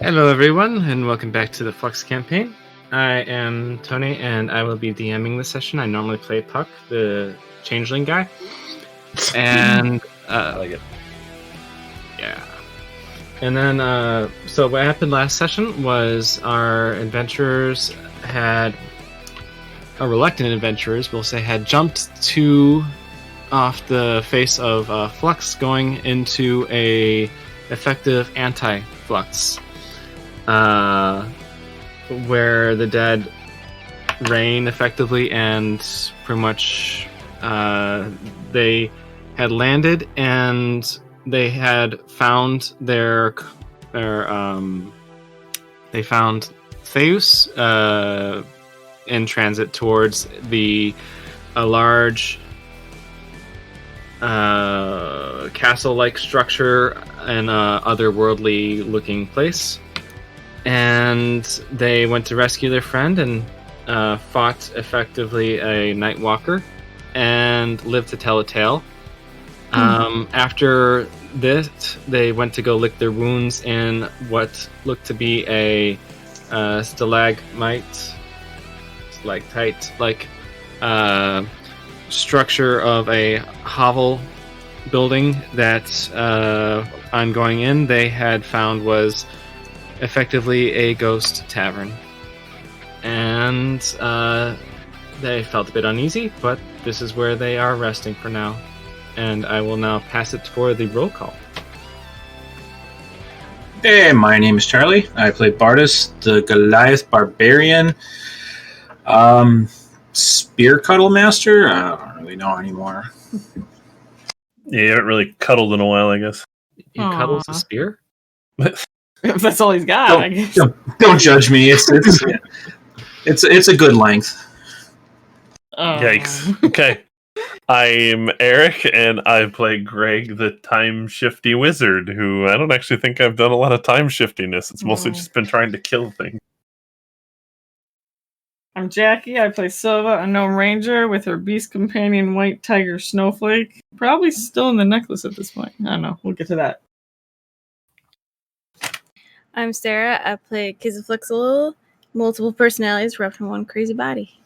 Hello everyone, and welcome back to the Flux campaign. I am Tony, and I will be DMing this session. I normally play Puck, the changeling guy. And, I like it. Yeah. And then, so what happened last session was our adventurers had, our reluctant adventurers, we'll say, had jumped off the face of Flux, going into a effective anti-Flux. Where the dead reign effectively, and pretty much they had landed and they had found they found Theus in transit towards a large castle-like structure and otherworldly looking place. And they went to rescue their friend and fought effectively a night walker and lived to tell a tale. After this, they went to go lick their wounds in what looked to be a stalactite-like structure of a hovel building that, on going in, they had found was effectively a ghost tavern. And they felt a bit uneasy, but this is where they are resting for now. And I will now pass it for the roll call. Hey, my name is Charlie. I play Bardus, the Goliath Barbarian. Spear Cuddle Master? I don't really know anymore. Yeah, you haven't really cuddled in a while, I guess. He cuddles a spear? If that's all he's got, I guess. Don't judge me. It's a good length. Yikes. Okay. I'm Eric, and I play Greg, the time-shifty wizard, who I don't actually think I've done a lot of time-shiftiness. It's mostly just been trying to kill things. I'm Jackie. I play Silva, a gnome ranger, with her beast companion, White Tiger Snowflake. Probably still in the necklace at this point. I don't know. We'll get to that. I'm Sarah. I play Kizaflixel, multiple personalities wrapped in one crazy body.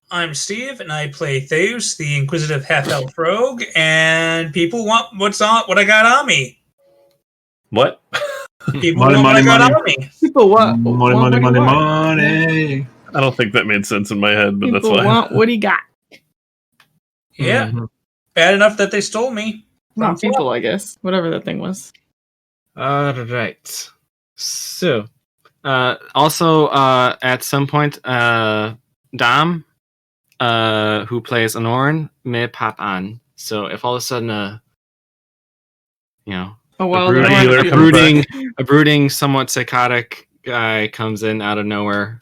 I'm Steve, and I play Theus, the inquisitive half-elf rogue, and people want what I got on me. What? People want what I got on me. People what? Money. I don't think that made sense in my head, but People that's fine. want what he got. Yeah. Bad enough that they stole me. Not people, I guess. Whatever that thing was. Alright. So, also, at some point, Dom, who plays Anoran, may pop on. So if all of a sudden, a brooding, somewhat psychotic guy comes in out of nowhere,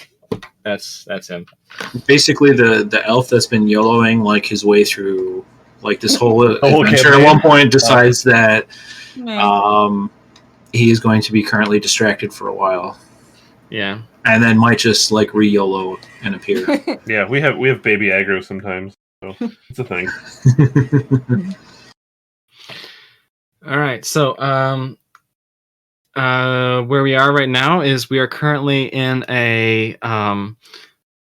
that's him. Basically, the elf that's been YOLOing like his way through like this whole adventure campaign. at one point decides that he is going to be currently distracted for a while. Yeah. And then might just like re-YOLO and appear. Yeah, we have baby aggro sometimes, so it's a thing. All right, so where we are right now is we are currently in a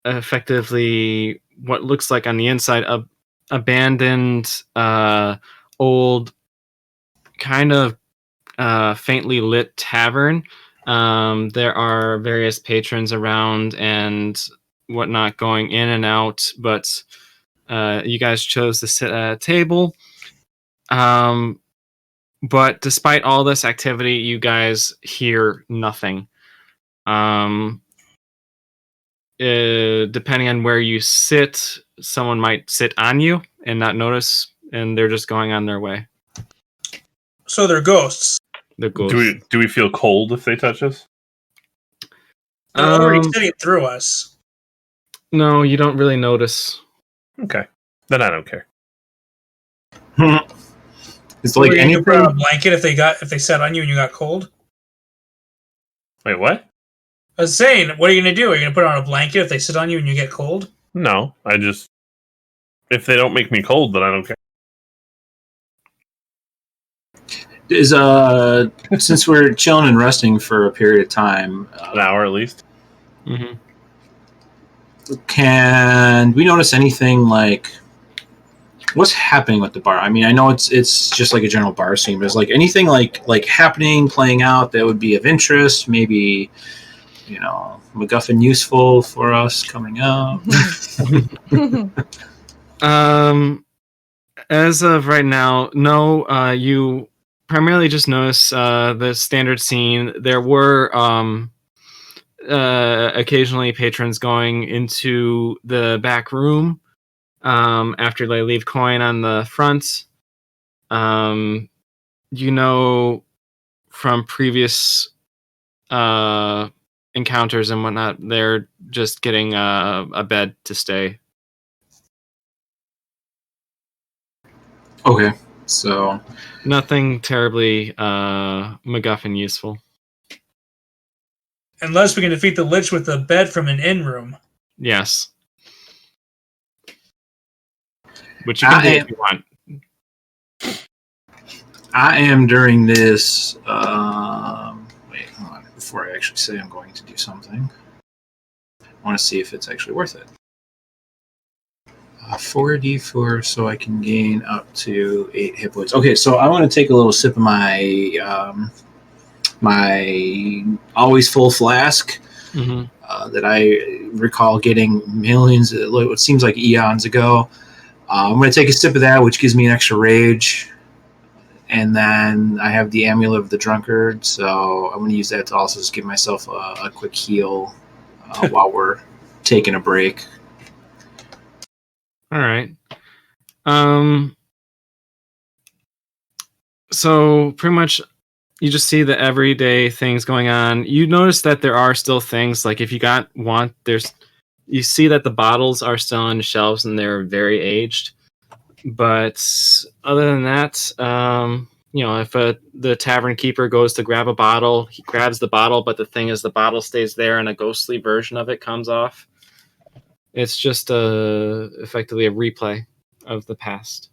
effectively what looks like on the inside abandoned old kind of faintly lit tavern. There are various patrons around and whatnot going in and out, but you guys chose to sit at a table. But despite all this activity, you guys hear nothing. Depending on where you sit, someone might sit on you and not notice, and they're just going on their way. So they're ghosts. They're ghosts. Do we feel cold if they touch us? They're already sitting through us. No, you don't really notice. Okay. Then I don't care. It's like anything. Put on a blanket if they sat on you and you got cold. Wait, what? I was saying, what are you gonna do? Are you gonna put on a blanket if they sit on you and you get cold? No, if they don't make me cold, then I don't care. Is since we're chilling and resting for a period of time, An hour at least. Mm-hmm. can we notice anything like what's happening with the bar? I mean, I know it's just like a general bar scene, but is like anything like happening, playing out that would be of interest? Maybe, you know, MacGuffin useful for us coming out. As of right now, no. You primarily just notice the standard scene. There were occasionally patrons going into the back room after they leave coin on the front. You know, from previous encounters and whatnot, they're just getting a bed to stay. Okay, so Nothing terribly MacGuffin useful. Unless we can defeat the Lich with a bed from an inn room. Yes. Which you can do if you want. I am during this. Wait, hold on. Before I actually say I'm going to do something, I want to see if it's actually worth it. 4d4, so I can gain up to 8 hit points. Okay, so I want to take a little sip of my my always full flask that I recall getting millions, what seems like eons ago. I'm going to take a sip of that, which gives me an extra rage. And then I have the Amulet of the Drunkard, so I'm going to use that to also just give myself a quick heal while we're taking a break. All right. So pretty much you just see the everyday things going on. You notice that there are still things like if you you see that the bottles are still on the shelves and they're very aged. But other than that, you know, if the tavern keeper goes to grab a bottle, he grabs the bottle, but the thing is the bottle stays there and a ghostly version of it comes off. It's just effectively a replay of the past.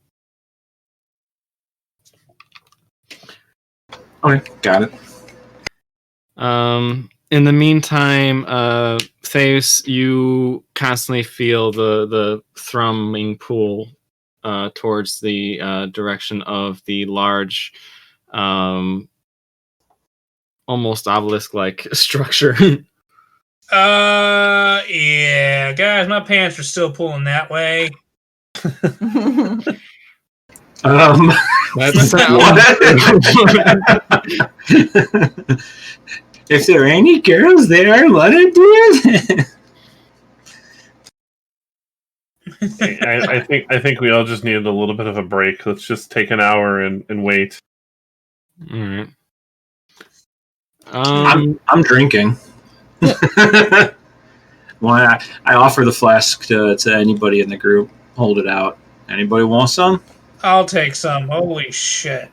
Okay, got it. In the meantime, Theus, you constantly feel the thrumming pool towards the direction of the large, almost obelisk-like structure. Yeah, guys, my pants are still pulling that way. That's If there are any girls there, let it do. I think we all just needed a little bit of a break. Let's just take an hour and wait. All right. I'm drinking. Well, I offer the flask to anybody in the group. Hold it out. Anybody want some? I'll take some. Holy shit.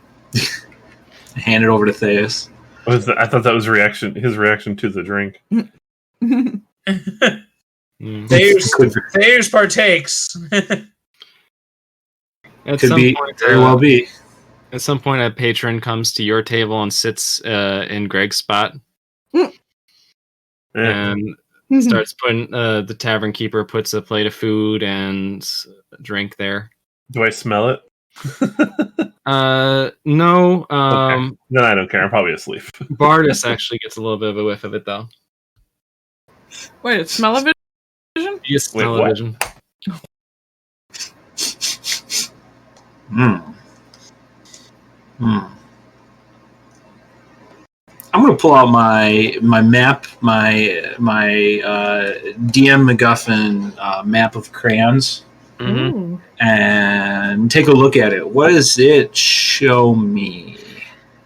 Hand it over to Theus. I thought that was his reaction to the drink. Thayers partakes. Could be very well be. At some point, a patron comes to your table and sits in Greg's spot, and starts putting. The tavern keeper puts a plate of food and drink there. Do I smell it? No. Okay. Then I don't care. I'm probably asleep. Bardus actually gets a little bit of a whiff of it, though. Wait, it's smell-o-vision? You smell-o-vision. I'm gonna pull out my map, my DM MacGuffin map of crayons, and take a look at it. What does it show me?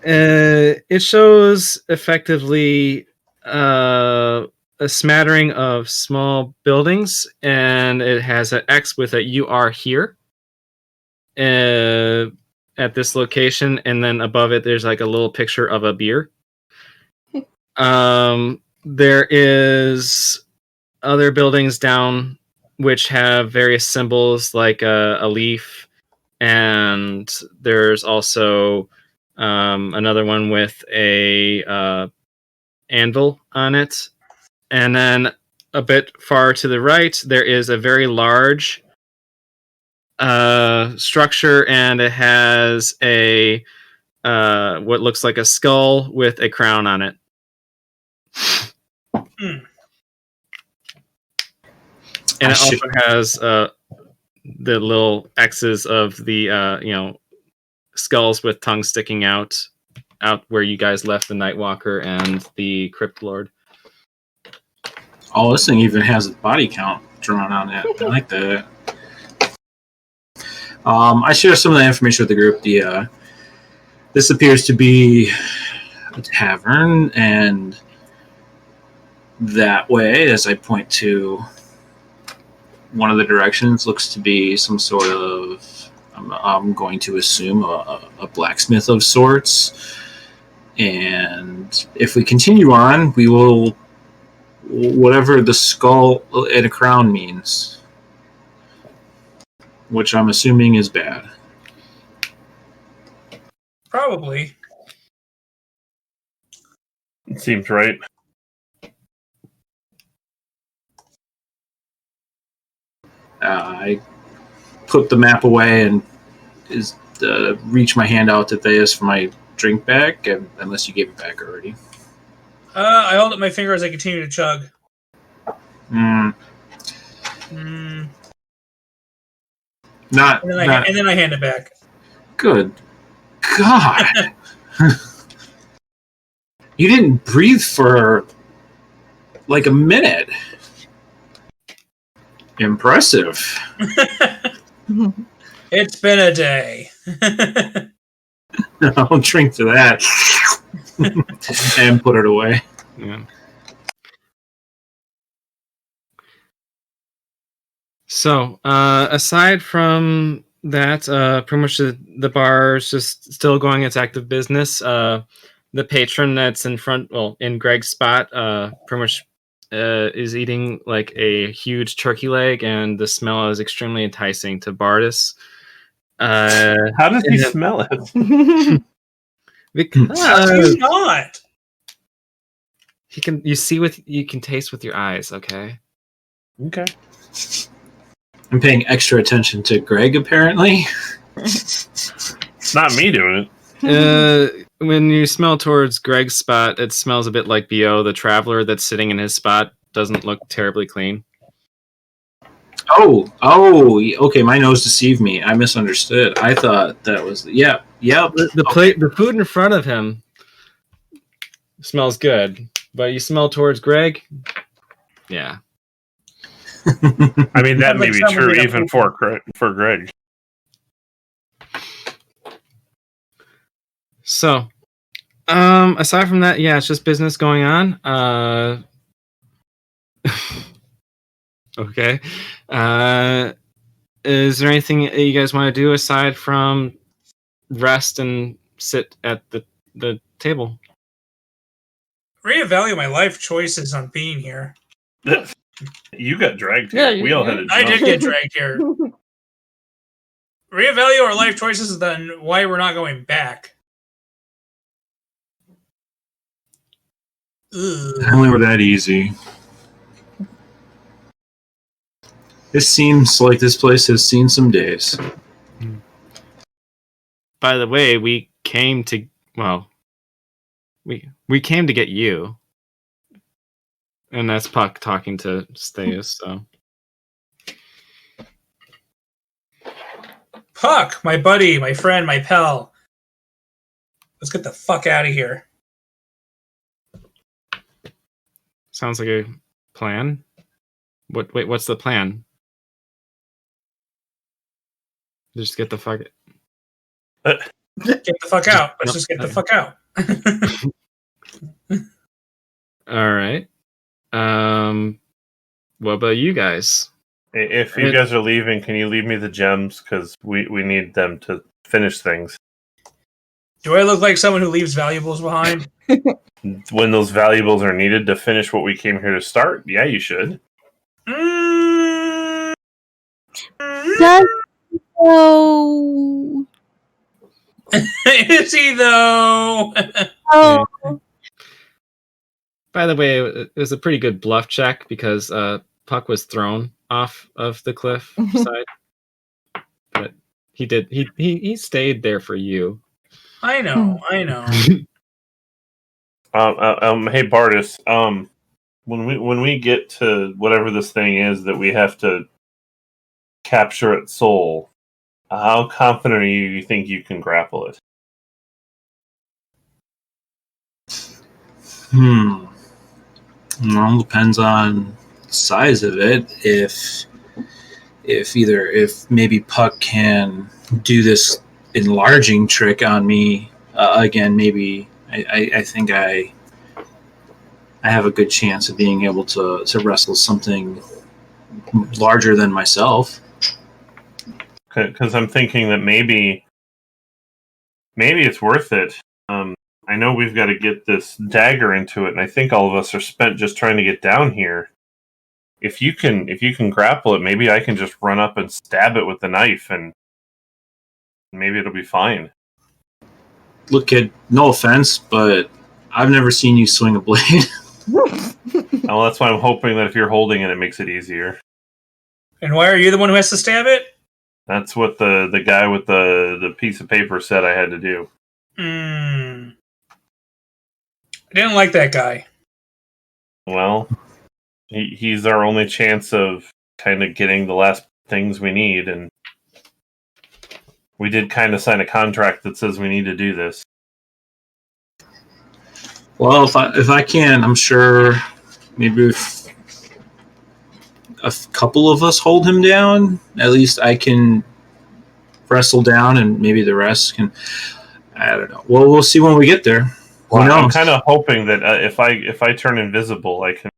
It shows effectively a smattering of small buildings, and it has an X with a "You are here" at this location, and then above it, there's like a little picture of a beer. There is other buildings down which have various symbols like a leaf, and there's also another one with a anvil on it, and then a bit far to the right there is a very large structure, and it has a what looks like a skull with a crown on it. And it also has the little X's of the skulls with tongues sticking out where you guys left the Nightwalker and the Crypt Lord. Oh, this thing even has a body count drawn on it. I like that. I share some of the information with the group. This appears to be a tavern, and that way, as I point to one of the directions, looks to be some sort of, I'm going to assume, a blacksmith of sorts. And if we continue on, we will, whatever the skull and a crown means, which I'm assuming is bad. Probably. It seems right. I put the map away and reach my hand out to Theus for my drink back, unless you gave it back already. I hold up my finger as I continue to chug. Not. And then I hand it back. Good God. You didn't breathe for like a minute. Impressive. It's been a day. I'll drink to that. And put it away. Yeah. So, aside from that, pretty much the bar is just still going its active business. The patron that's in Greg's spot, pretty much is eating like a huge turkey leg, and the smell is extremely enticing to Bardus. How does he smell it? Because How do you not? you can taste with your eyes, okay? Okay. I'm paying extra attention to Greg, apparently. It's not me doing it. When you smell towards Greg's spot, it smells a bit like Bo, the traveler that's sitting in his spot. Doesn't look terribly clean. Oh, okay. My nose deceived me. I misunderstood. I thought that was yeah. The food in front of him smells good, but you smell towards Greg. Yeah. I mean, that may be true even for Greg. So, aside from that, yeah, it's just business going on. Okay. Is there anything you guys want to do aside from rest and sit at the table? Reevaluate my life choices on being here. You got dragged here. Yeah, we all had a jump. I did get dragged here. Reevaluate our life choices, then why we're not going back. If only were that easy. It seems like this place has seen some days. By the way, we came to get you. And that's Puck talking to Theus, so. Puck, my buddy, my friend, my pal. Let's get the fuck out of here. Sounds like a plan. What's the plan? Just get the fuck. Get the fuck out. Let's just get the fuck out. All right. What about you guys? If you guys are leaving, can you leave me the gems? Because we need them to finish things. Do I look like someone who leaves valuables behind? When those valuables are needed to finish what we came here to start, yeah, you should. So, Is he though? Oh, By the way, it was a pretty good bluff check because Puck was thrown off of the cliff side, but he stayed there for you. I know. Hey Bardis, when we get to whatever this thing is that we have to capture its soul, how confident are you think you can grapple it? Well, depends on the size of it. If maybe Puck can do this enlarging trick on me again, maybe I think I have a good chance of being able to wrestle something larger than myself. Because I'm thinking that maybe it's worth it. I know we've got to get this dagger into it, and I think all of us are spent just trying to get down here. If you can grapple it, maybe I can just run up and stab it with the knife, and maybe it'll be fine. Look, kid, no offense, but I've never seen you swing a blade. Well, that's why I'm hoping that if you're holding it, it makes it easier. And why are you the one who has to stab it? That's what the guy with the piece of paper said I had to do. I didn't like that guy. Well, he's our only chance of kind of getting the last things we need, and we did kind of sign a contract that says we need to do this. Well, if I can, I'm sure maybe if a couple of us hold him down, at least I can wrestle down, and maybe the rest can. I don't know. Well, we'll see when we get there. Well, I'm kind of hoping that if I turn invisible, I can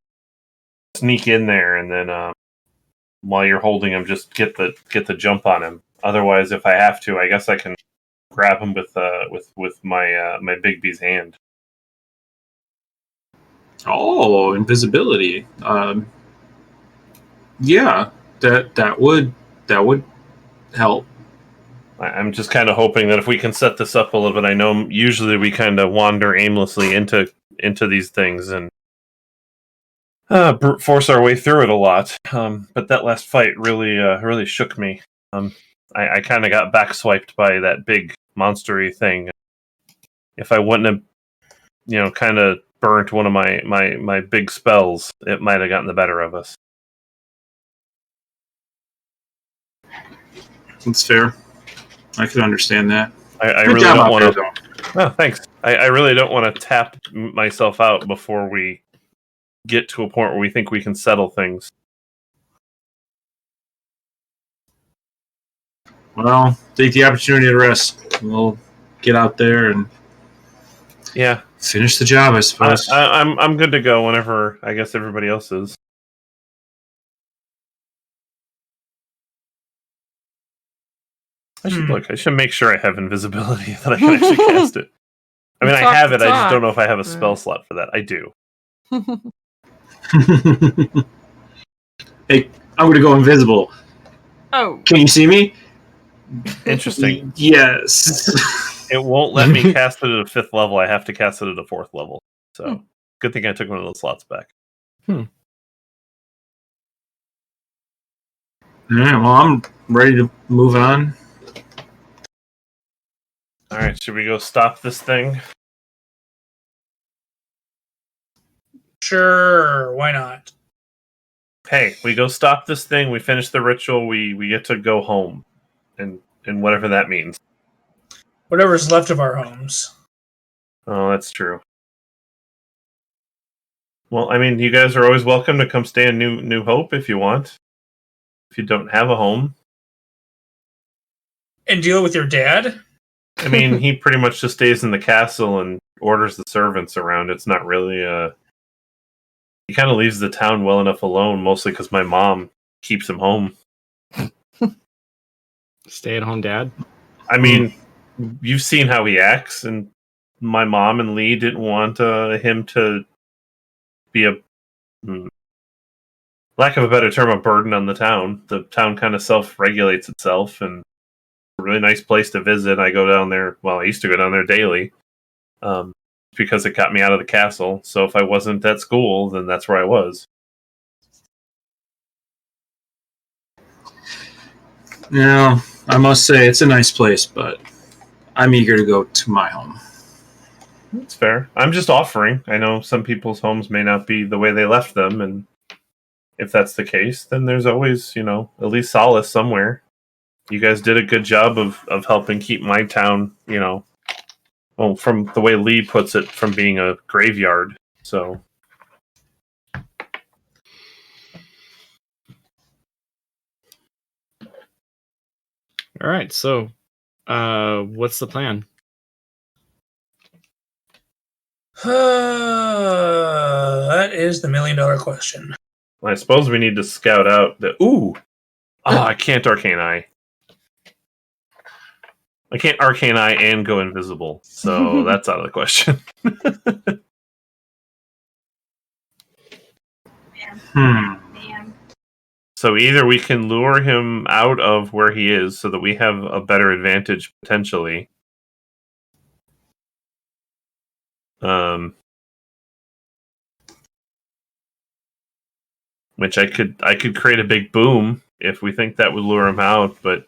sneak in there, and then while you're holding him, just get the jump on him. Otherwise, if I have to, I guess I can grab him with my my Big B's hand. Oh, invisibility. Yeah, that would help. I'm just kind of hoping that if we can set this up a little bit, I know usually we kind of wander aimlessly into these things and brute force our way through it a lot. But that last fight really shook me. I kind of got backswiped by that big monstery thing. If I wouldn't have, kind of burnt one of my big spells, it might have gotten the better of us. That's fair. I can understand that. I really don't want to. Oh, thanks. I really don't want to tap myself out before we get to a point where we think we can settle things. Well, take the opportunity to rest. We'll get out there and finish the job, I suppose. I'm good to go whenever I guess everybody else is. I should look. I should make sure I have invisibility that I can actually cast it. I mean, I have it. I just don't know if I have a spell slot for that. I do. Hey, I'm going to go invisible. Oh. Can you see me? Interesting. Yes. It won't let me cast it at a 5th level. I have to cast it at a 4th level. So, good thing I took one of those slots back. All right, well, I'm ready to move on. All right, should we go stop this thing? Sure, why not? Hey, we go stop this thing. We finish the ritual. We get to go home, and whatever that means. Whatever's left of our homes. Oh, that's true. Well, I mean, you guys are always welcome to come stay in New Hope if you want. If you don't have a home. And deal with your dad? I mean, he pretty much just stays in the castle and orders the servants around. It's not really he kind of leaves the town well enough alone, mostly because my mom keeps him home. Stay-at-home dad? I mean, you've seen how he acts, and my mom and Lee didn't want him to be lack of a better term, a burden on the town. The town kind of self-regulates itself, and really nice place to visit. I go down there. Well, I used to go down there daily, because it got me out of the castle. So if I wasn't at school, then that's where I was. No, I must say it's a nice place, but I'm eager to go to my home. That's fair. I'm just offering. I know some people's homes may not be the way they left them, and if that's the case, then there's always, at least solace somewhere. You guys did a good job of helping keep my town, well, from the way Lee puts it, from being a graveyard. So. All right. So, what's the plan? That is the $1 million question. I suppose we need to scout out the. I can't Arcane Eye. I can't Arcane Eye and go invisible, so that's out of the question. So either we can lure him out of where he is so that we have a better advantage potentially. Which I could create a big boom if we think that would lure him out, but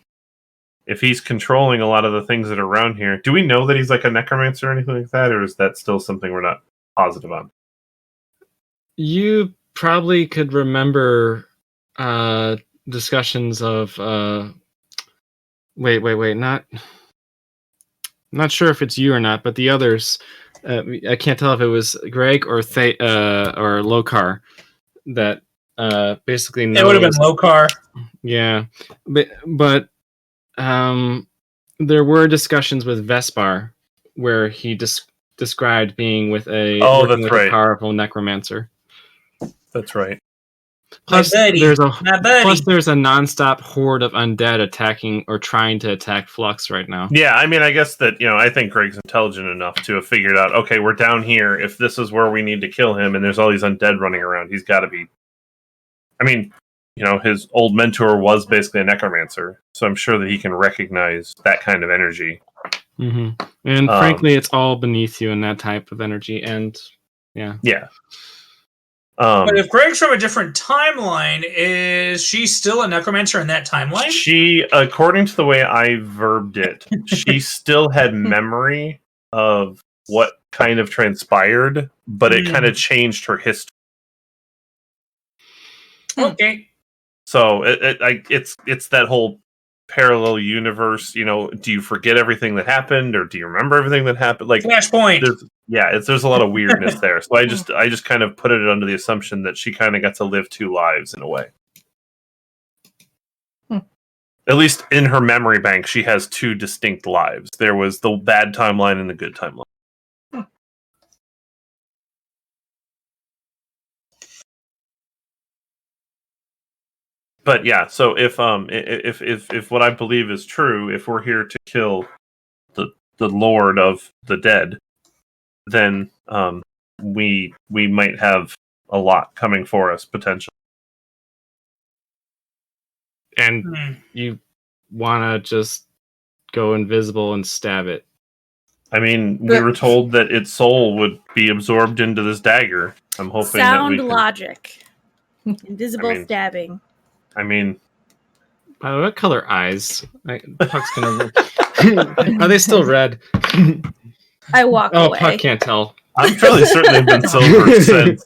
if he's controlling a lot of the things that are around here, do we know that he's like a necromancer or anything like that, or is that still something we're not positive on? You probably could remember discussions of wait, not sure if it's you or not, but the others, I can't tell if it was Greg or or Lokar that basically knows. It would have been Lokar. Yeah, but there were discussions with Vespar where he described being with a a powerful necromancer. That's right. Plus, there's a nonstop horde of undead attacking or trying to attack Flux right now. Yeah, I mean, I guess that, I think Greg's intelligent enough to have figured out, okay, we're down here. If this is where we need to kill him and there's all these undead running around, he's got to be... I mean, his old mentor was basically a necromancer, so I'm sure that he can recognize that kind of energy. Mm-hmm. And frankly, it's all beneath you in that type of energy, and yeah. Yeah. But if Greg's from a different timeline, is she still a necromancer in that timeline? She, according to the way I verbed it, she still had memory of what kind of transpired, but it kind of changed her history. Okay. So it's that whole parallel universe. Do you forget everything that happened, or do you remember everything that happened? Like Flashpoint. There's a lot of weirdness there. So I just kind of put it under the assumption that she kind of got to live two lives in a way. At least in her memory bank, she has two distinct lives. There was the bad timeline and the good timeline. But yeah, so if what I believe is true, if we're here to kill the Lord of the Dead, then we might have a lot coming for us potentially. And you want to just go invisible and stab it. I mean, we were told that its soul would be absorbed into this dagger. I'm hoping sound that we logic. Invisible stabbing. I mean, by the way, what color eyes? Puck's gonna. Are they still red? I walk away. Oh, Puck can't tell. I'm fairly certain they've been silver since.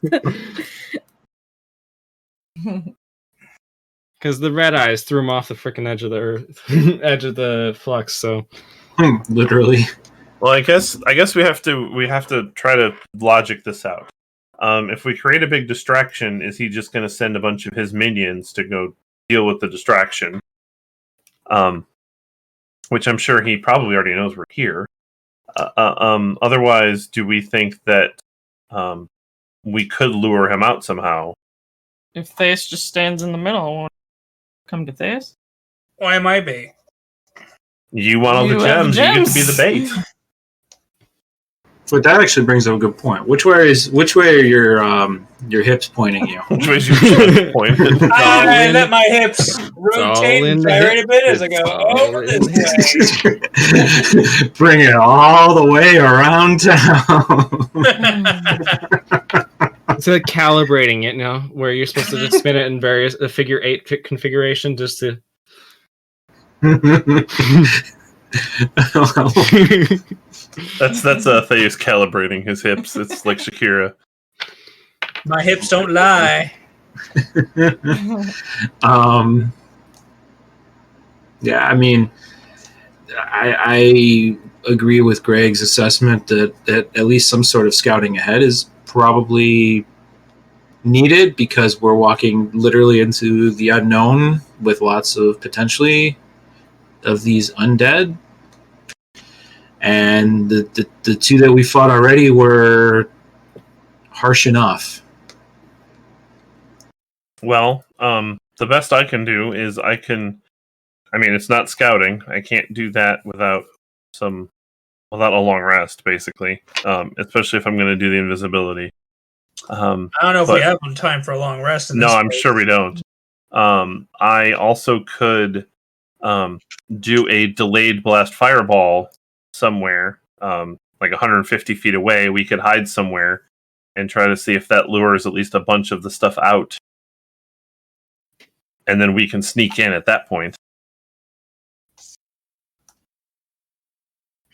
Because the red eyes threw him off the freaking edge of the earth, edge of the flux. So, literally. Well, I guess we have to try to logic this out. If we create a big distraction, is he just going to send a bunch of his minions to go deal with the distraction? Which I'm sure he probably already knows we're here. Otherwise, do we think that we could lure him out somehow? If Theus just stands in the middle, won't come to Theus? Why might be? You want all the gems, you get to be the bait. But that actually brings up a good point. Which way are your hips pointing you? Which way is your hips pointed? I let my hips rotate and gyrate a bit as I go over this way. Bring it all the way around town. It's like calibrating it now, where you're supposed to just spin it in various figure 8 configuration just to. That's Theus calibrating his hips. It's like Shakira. My hips don't lie. Yeah, I mean, I agree with Greg's assessment that at least some sort of scouting ahead is probably needed because we're walking literally into the unknown with lots of potentially of these undead. And the two that we fought already were harsh enough. Well, the best I can do is it's not scouting. I can't do that without a long rest, basically. Especially if I'm going to do the invisibility. I don't know if we have time for a long rest. No, I'm sure we don't. I also could do a delayed blast fireball somewhere, like 150 feet away. We could hide somewhere and try to see if that lures at least a bunch of the stuff out. And then we can sneak in at that point.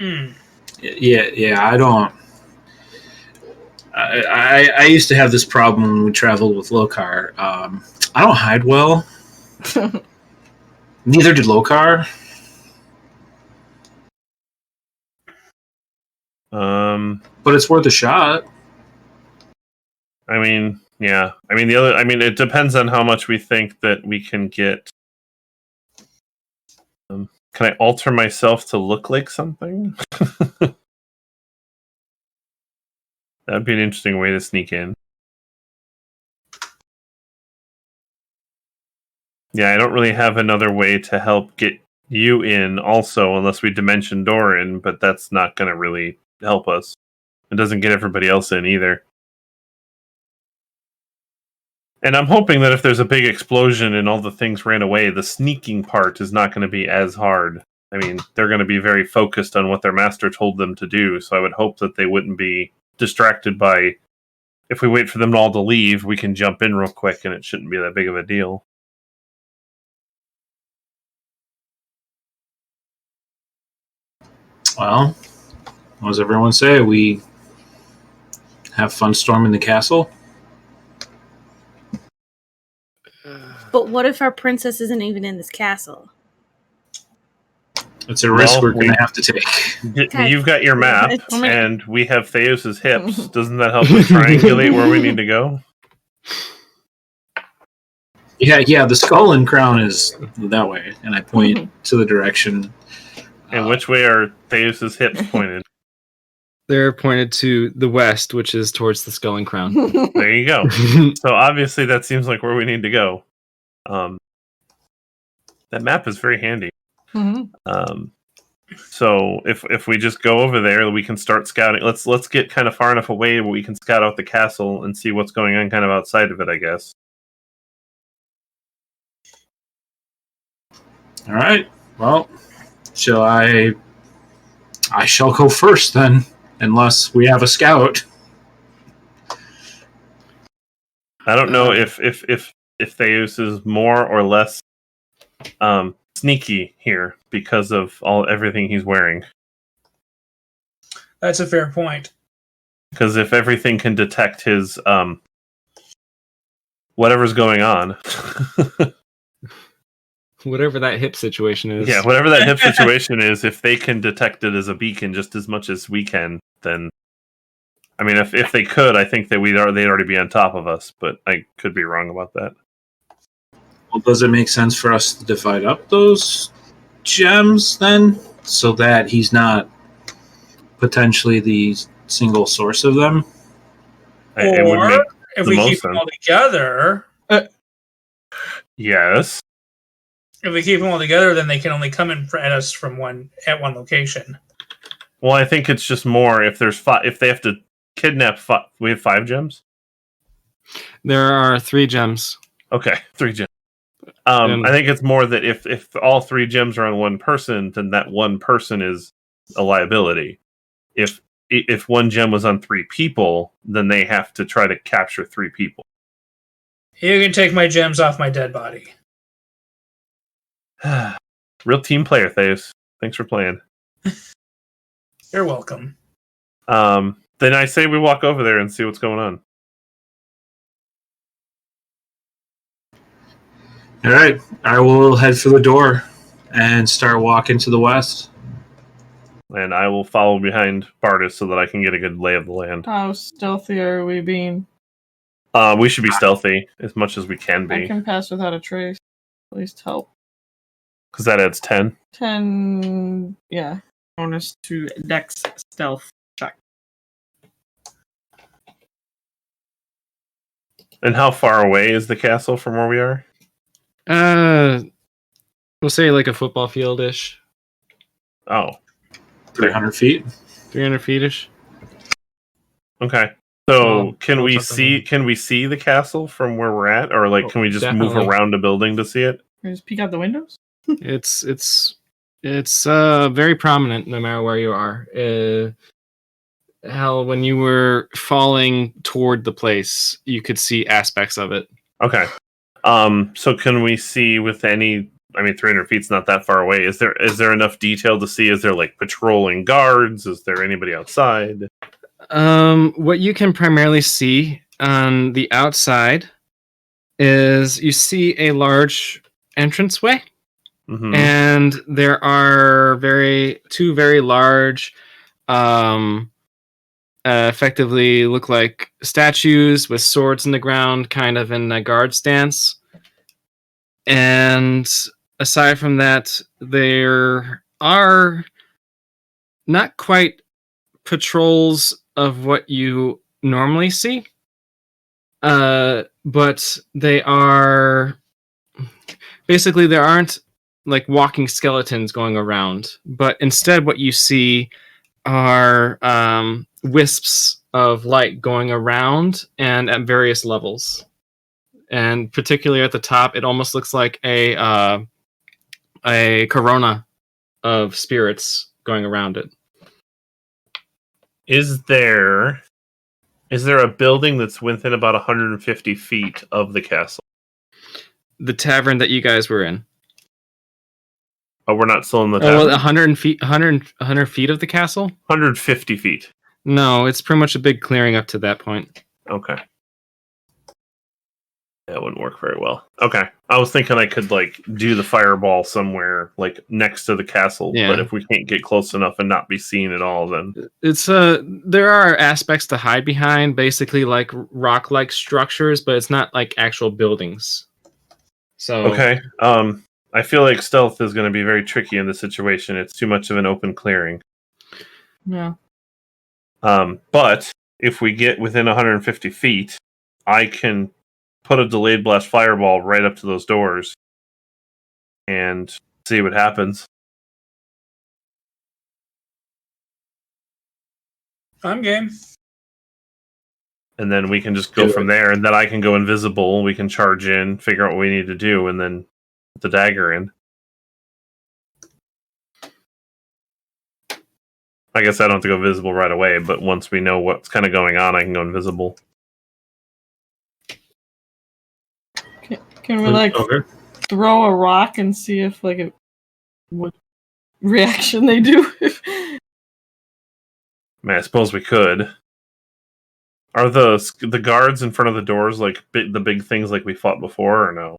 Yeah, I don't. I used to have this problem when we traveled with Lokar. I don't hide well. Neither did Lokar. But it's worth a shot. I mean, yeah. It depends on how much we think that we can get. Can I alter myself to look like something? That'd be an interesting way to sneak in. Yeah, I don't really have another way to help get you in also, unless we dimension door in, but that's not going to really help us. It doesn't get everybody else in either. And I'm hoping that if there's a big explosion and all the things ran away, the sneaking part is not going to be as hard. I mean, they're going to be very focused on what their master told them to do, so I would hope that they wouldn't be distracted by, if we wait for them all to leave, we can jump in real quick and it shouldn't be that big of a deal. Well, what does everyone say? We have fun storming the castle? But what if our princess isn't even in this castle? It's a risk we're going to have to take. You've got your map, and we have Theus's hips. Doesn't that help us triangulate where we need to go? Yeah, the skull and crown is that way, and I point to the direction. And which way are Theus's hips pointed? They're pointed to the west, which is towards the skull and crown. There you go. So obviously that seems like where we need to go. That map is very handy. So if we just go over there, we can start scouting. Let's get kind of far enough away where we can scout out the castle and see what's going on kind of outside of it, I guess. All right. Well, I shall go first then, unless we have a scout. I don't know if Theus is more or less sneaky here because of everything he's wearing. That's a fair point. Because if everything can detect his whatever's going on. Whatever that hip situation is. Yeah, whatever that hip situation is, if they can detect it as a beacon just as much as we can, then I mean, if they could, I think that they'd already be on top of us, but I could be wrong about that. Well, does it make sense for us to divide up those gems then, so that he's not potentially the single source of them? It would Or make if the we most keep them sense. all together, Yes. if we keep them all together, then they can only come in at us at one location. Well, I think it's just more if there's if they have to kidnap. We have 5 gems. There are 3 gems. Okay, 3 gems. And- I think it's more that if all 3 gems are on one person, then that one person is a liability. If 1 gem was on 3 people, then they have to try to capture 3 people. You can take my gems off my dead body. Real team player, Theus. Thanks for playing. You're welcome. Then I say we walk over there and see what's going on. All right, I will head for the door and start walking to the west. And I will follow behind Bardis so that I can get a good lay of the land. How stealthy are we being? We should be stealthy as much as we can I be, can pass without a trace. At least help. because that adds 10. 10, yeah. Bonus to Dex stealth check. And how far away is the castle from where we are? We'll say like a football field-ish. Oh, 300 feet. 300 feet-ish. okay. So Well, can we I'll check on see the castle from where we're at, or like can we just move definitely. around a building to see it? Can we just peek out the windows? It's very prominent no matter where you are. Hell, when you were falling toward the place, you could see aspects of it. Okay. So can we see with any? I mean, 300 feet's not that far away. Is there enough detail to see? Is there like patrolling guards? Is there anybody outside? What you can primarily see on the outside is you see a large entranceway, Mm-hmm. and there are two very large, effectively look like statues with swords in the ground, kind of in a guard stance. And aside from that, there are not quite patrols of what you normally see, but they are basically, there aren't like walking skeletons going around, but instead what you see are wisps of light going around and at various levels. And particularly at the top, it almost looks like a corona of spirits going around it. Is there a building that's within about 150 feet of the castle? The tavern that you guys were in. Oh, we're not still in the Oh, tavern? well, 100 feet of the castle? 150 feet. No, it's pretty much a big clearing up to that point. Okay. That wouldn't work very well. Okay. I was thinking I could like do the fireball somewhere like next to the castle, Yeah. but if we can't get close enough and not be seen at all, then It's there are aspects to hide behind, basically like rock-like structures, but it's not like actual buildings. So okay. I feel like stealth is going to be very tricky in this situation. It's too much of an open clearing. Yeah. But if we get within 150 feet, I can put a delayed blast fireball right up to those doors and see what happens. I'm game. And then we can just go from there, and then I can go invisible. We can charge in, figure out what we need to do, and then put the dagger in. I guess I don't have to go visible right away, but once we know what's kind of going on, I can go invisible. Can we like throw a rock and see if like what reaction they do? I mean, I suppose we could. Are the guards in front of the doors like the big things like we fought before, or no?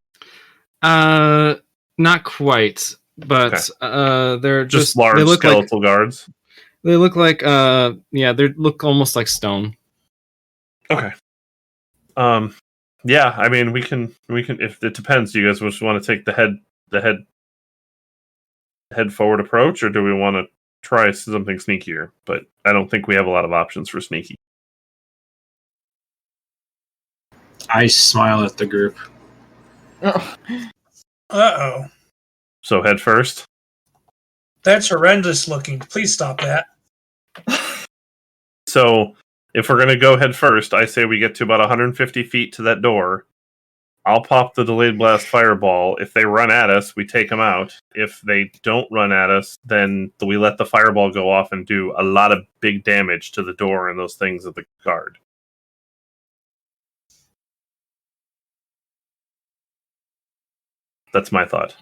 Not quite, but they're just large skeletal guards. They look like they look almost like stone. Okay. Yeah, I mean we can if it depends. Do you guys just want to take the head forward approach, or do we want to try something sneakier? But I don't think we have a lot of options for sneaky. I smile at the group. Uh-oh. So head first? That's horrendous looking. Please stop that. So, if we're going to go head first, I say we get to about 150 feet to that door. I'll pop the delayed blast fireball. If they run at us, we take them out. If they don't run at us, then we let the fireball go off and do a lot of big damage to the door and those things of the guard. That's my thought.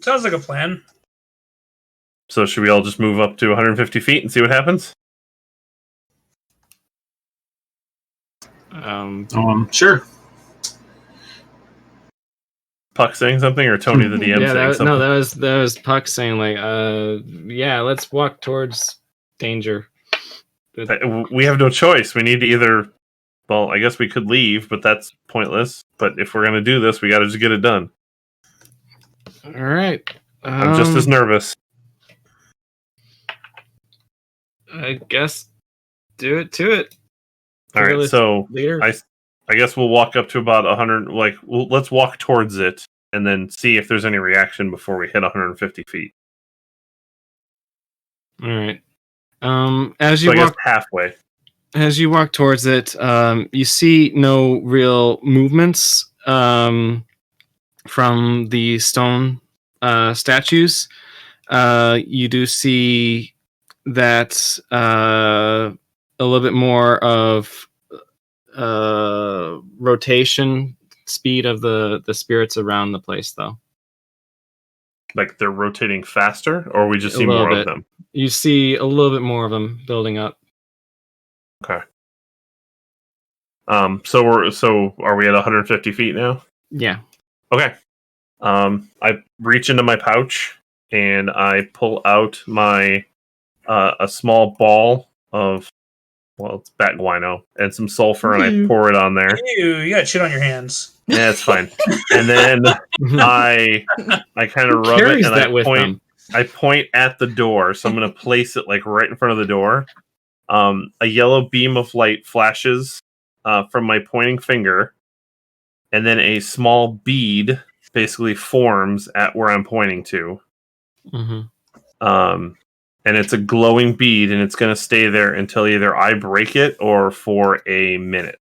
Sounds like a plan. So should we all just move up to 150 feet and see what happens? Sure. Puck saying something, or Tony the DM saying something? No, that was Puck saying like, yeah, let's walk towards danger. We have no choice. We need to either, well, I guess we could leave, but that's pointless. But if we're going to do this, we got to just get it done. All right. I'm just as nervous. I guess do it to it. All right, so leader. I guess we'll walk up to about 100. Let's walk towards it and then see if there's any reaction before we hit 150 feet. All right. As you walk halfway. As you walk towards it, you see no real movements from the stone statues. You do see that a little bit more of rotation speed of the spirits around the place, though. Like they're rotating faster, or we just see more of them? You see a little bit more of them building up. Okay. So are we at 150 feet now? Yeah. Okay. I reach into my pouch and I pull out my a small ball of, well, it's bat guano and some sulfur, and I pour it on there. Ew, you got shit on your hands. Yeah, it's fine. And then I kind of rub it and I point at the door. So I'm going to place it like right in front of the door. A yellow beam of light flashes from my pointing finger, and then a small bead basically forms at where I'm pointing to. Mm-hmm. And it's a glowing bead, and it's going to stay there until either I break it or for a minute.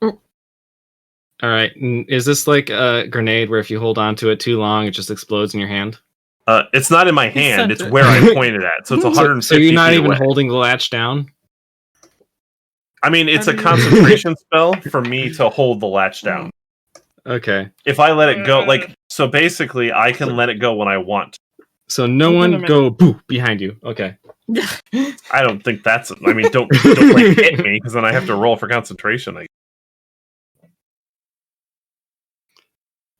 All right. Is this like a grenade where if you hold on to it too long, it just explodes in your hand? It's not in my hand. It's where I pointed at. So it's 150 So you're not even away. holding the latch down? I mean, it's a concentration spell for me to hold the latch down. Okay. If I let it go, so basically I can let it go when I want. So no one go boo behind you. Okay. I don't think that's, I mean, don't like hit me, because then I have to roll for concentration.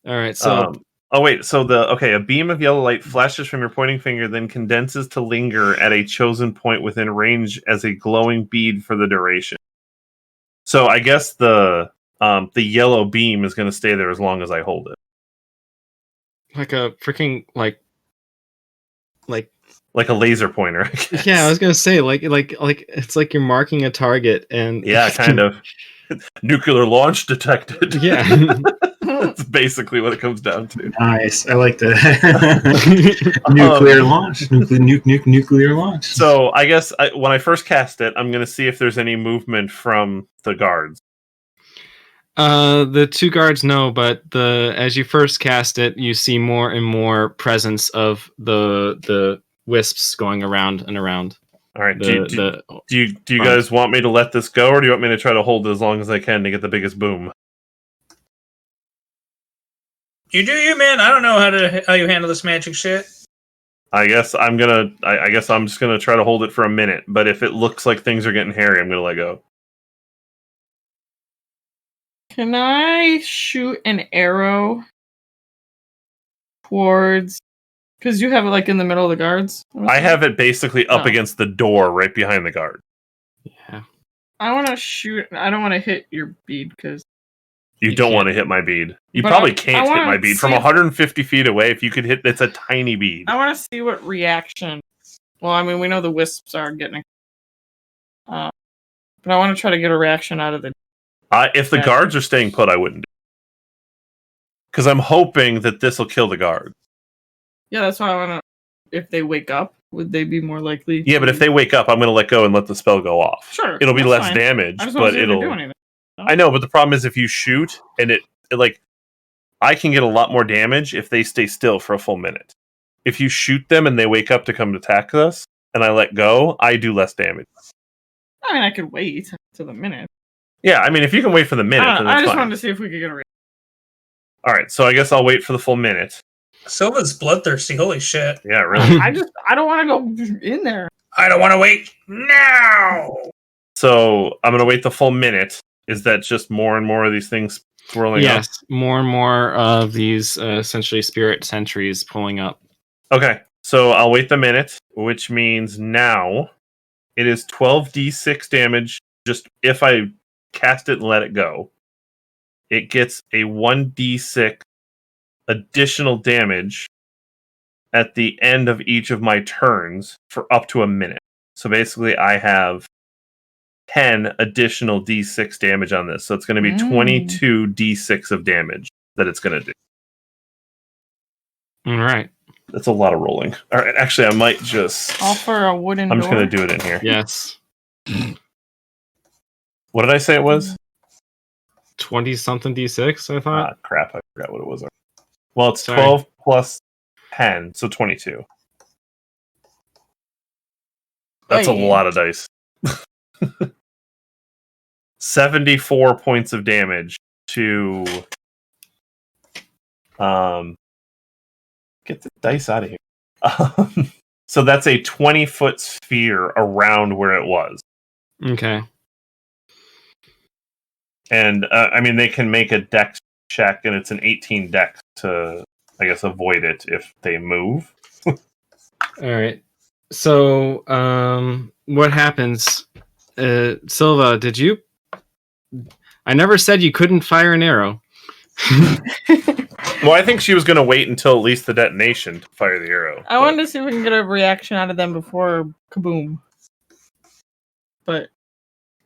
All right, so a beam of yellow light flashes from your pointing finger, then condenses to linger at a chosen point within range as a glowing bead for the duration. So I guess the yellow beam is going to stay there as long as I hold it. Like a freaking like a laser pointer, I guess. Yeah, I was gonna say like it's like you're marking a target, and yeah, kind of. Nuclear launch detected. Yeah. That's basically what it comes down to. Nice. I like that. Nuclear launch. Nuclear launch. So I guess when I first cast it, I'm going to see if there's any movement from the guards. The two guards, no, but as you first cast it, you see more and more presence of the wisps going around and around. All right. Do you guys want me to let this go, or do you want me to try to hold it as long as I can to get the biggest boom? You do you, man. I don't know how you handle this magic shit. I guess I'm just gonna try to hold it for a minute. But if it looks like things are getting hairy, I'm gonna let go. Can I shoot an arrow towards? Because you have it like in the middle of the guards. I have it basically up against the door, right behind the guard. Yeah. I want to shoot. I don't want to hit your bead because you don't want to hit my bead. You probably can't hit my bead from 150 feet away. If you could hit, it's a tiny bead. I want to see what reaction. Well, I mean, we know the wisps are getting. But I want to try to get a reaction out of the. If the guards are staying put, I wouldn't. Because I'm hoping that this will kill the guards. Yeah, that's why I want to. If they wake up. would they be more likely? Yeah, but if they wake up, I'm going to let go and let the spell go off. Sure, It'll be that's less fine. damage, I just want but to see if they it'll. do anything. I know, but the problem is if you shoot and it like, I can get a lot more damage if they stay still for a full minute. If you shoot them and they wake up to come attack us, and I let go, I do less damage. I mean, I could wait till the minute. Yeah, I mean, if you can wait for the minute, then that's I just fine. wanted to see if we could get a reaction. All right, so I guess I'll wait for the full minute. Silva's bloodthirsty. Holy shit. Yeah, really. I don't want to go in there. I don't want to wait now. So I'm going to wait the full minute. Is that just more and more of these things swirling up? Yes, more and more of these essentially spirit sentries pulling up. Okay, so I'll wait the minute, which means now it is 12d6 damage just if I cast it and let it go. It gets a 1d6 additional damage at the end of each of my turns for up to a minute. So basically I have 10 additional d6 damage on this. So it's going to be 22 d6 of damage that it's going to do. All right. That's a lot of rolling. All right, actually I might just... All for a wooden I'm door. just going to do it in here. Yes. What did I say it was? 20-something d6, I thought. Ah, crap, I forgot what it was. Well, it's Sorry. 12 plus 10, so 22. That's a lot of dice. 74 points of damage to... Get the dice out of here. So that's a 20-foot sphere around where it was. Okay. And, I mean, they can make a dex check, and it's an 18 dex to, I guess, avoid it if they move. All right. So, what happens? Silva, did you... I never said you couldn't fire an arrow. Well, I think she was going to wait until at least the detonation to fire the arrow. I wanted to see if we can get a reaction out of them before kaboom. But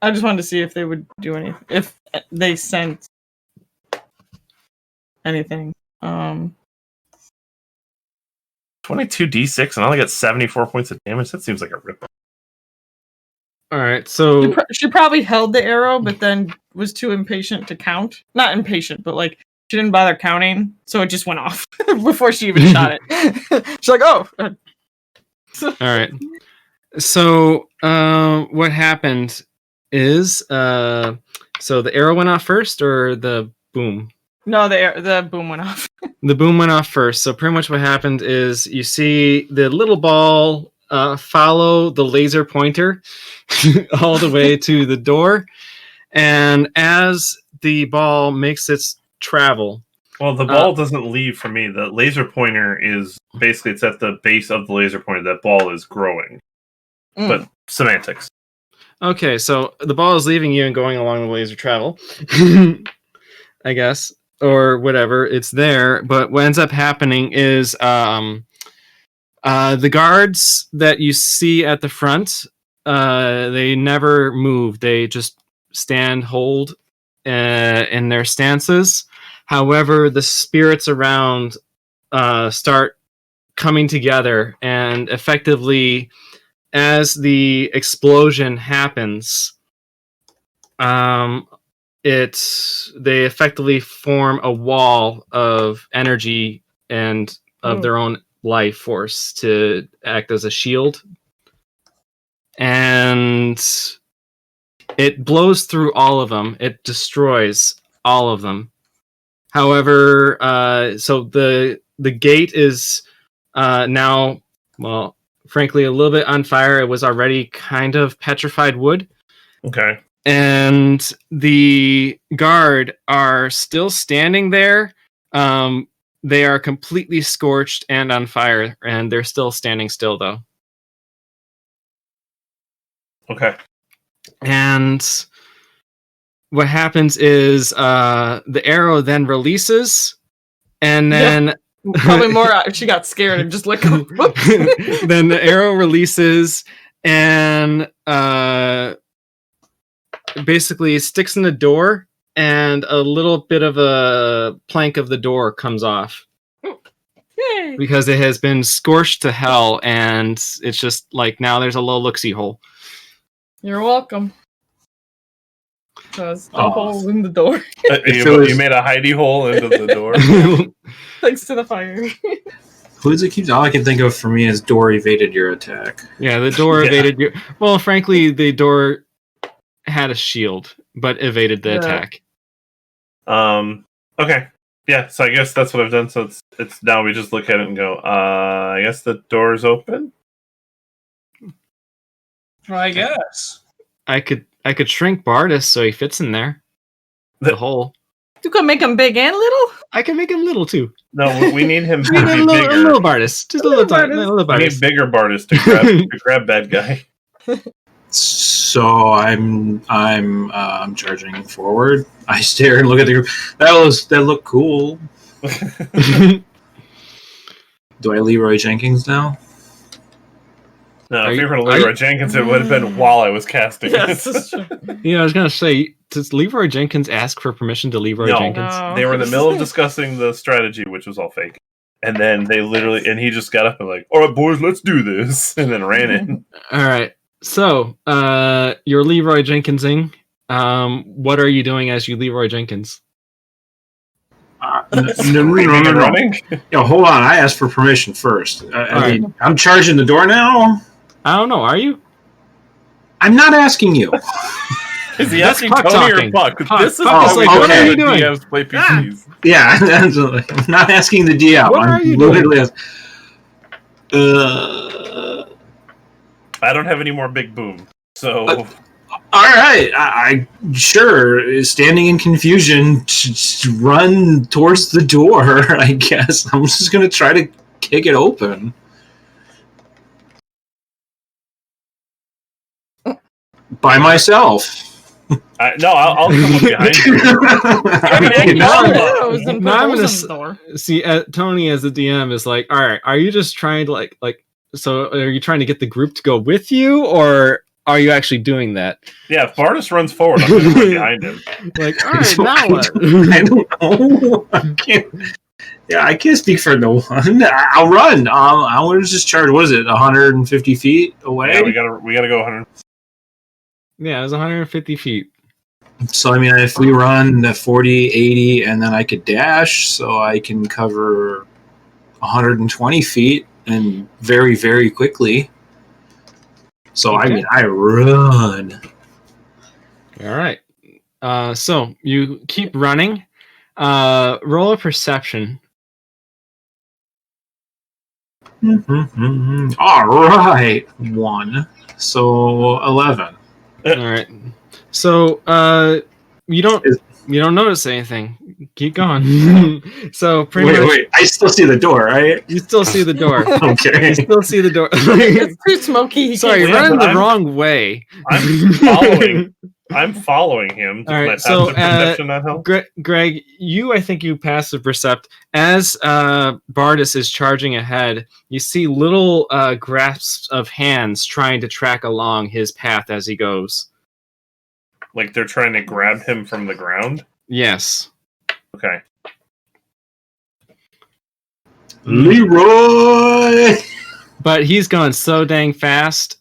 I just wanted to see if they would do anything. If they sent anything. 22 d6 and I only got 74 points of damage. That seems like a rip. All right. So She probably held the arrow, but then was too impatient to count. Not impatient, but like she didn't bother counting, so it just went off before she even shot it. She's like, "Oh." all right. So what happened is so the arrow went off first, or the boom? No, the boom went off. The boom went off first. So pretty much what happened is you see the little ball follow the laser pointer all the way to the door, and as the ball makes its travel. Well, the ball doesn't leave from me. The laser pointer is basically, it's at the base of the laser pointer. That ball is growing. But semantics. Okay, so the ball is leaving you and going along the laser travel, I guess, or whatever. It's there, but what ends up happening is the guards that you see at the front, they never move. They just hold in their stances. However, the spirits around start coming together, and effectively, as the explosion happens, they effectively form a wall of energy and of their own life force to act as a shield. And it blows through all of them. It destroys all of them. However, so the gate is now, well, frankly, a little bit on fire. It was already kind of petrified wood. Okay. And the guard are still standing there. They are completely scorched and on fire, and they're still standing still, though. Okay. And what happens is the arrow then releases, and then probably more. She got scared and just let go. Then the arrow releases and basically sticks in the door, and a little bit of a plank of the door comes off. Yay! because it has been scorched to hell, and it's just like now there's a low look-see hole. You're welcome. Because the Oh. hole in the door. You made a hidey hole into the door. Thanks to the fire. Who does it keep? All I can think of for me is door evaded your attack. Yeah, the door evaded you. Well, frankly, the door had a shield, but evaded the attack. Okay. Yeah, so I guess that's what I've done. So it's now we just look at it and go, I guess the door's open. I guess. I could shrink Bardus so he fits in there. The hole. You can make him big and little? I can make him little too. No, we need him to We be need a bigger. little Bardus. Just a little Bardus. little We Bardus. need bigger Bardus to grab bad guy. So I'm charging forward. I stare and look at the group. That looked cool. Do I Leroy Jenkins now? No, Are if you you- were going to are Leroy you- Jenkins, it would have been while I was casting Yes, it. that's true. I was gonna say, does Leroy Jenkins ask for permission to Leroy No. Jenkins? No. They were in the middle of discussing the strategy, which was all fake. And then and he just got up and like, all right, boys, let's do this. And then ran in. All right. So, you're Leroy Jenkinsing. What are you doing as you Leroy Jenkins? No. Running? Yo, hold on. I asked for permission first. I mean, I'm charging the door now. I don't know. Are you? I'm not asking you. Is he That's asking Puck Tony talking. or Puck? Puck. This is Puck is how like, we what do are it you when doing? DMs play PCs. Yeah, absolutely. I'm not asking the DM. What are I'm you literally I don't have any more big boom. So all right. I sure standing in confusion to run towards the door. I guess I'm just gonna try to kick it open. By myself. I'll come up behind you. Arrows and No, I'm put gonna holes in the door. See, Tony as the DM is like, all right, are you just trying to like? So, are you trying to get the group to go with you, or are you actually doing that? Yeah, if Bardus runs forward, I'm going to run behind him. Like, all right, now what? I don't know. I can't speak for no one. I'll run. I want to just charge. What is it? 150 feet away. Yeah, we gotta go 100. Yeah, it was 150 feet. So I mean, if we run the 40, 80, and then I could dash, so I can cover 120 feet and very, very quickly. So I Okay. mean, I run. All right. So you keep running. Roll a perception. All right, 1. So 11. All right. So you don't notice anything. Keep going. So pretty much, Wait. I still see the door, right? you still see the door. Okay. You still see the door. It's too smoky. He Sorry, can't you're Yeah, running but the I'm- wrong way. I'm following him. Does All right, my so, passive perception not help? Greg, I think you passive percept as Bardus is charging ahead. You see little grasps of hands trying to track along his path as he goes. Like they're trying to grab him from the ground? Yes. Okay. Leroy! But he's going so dang fast.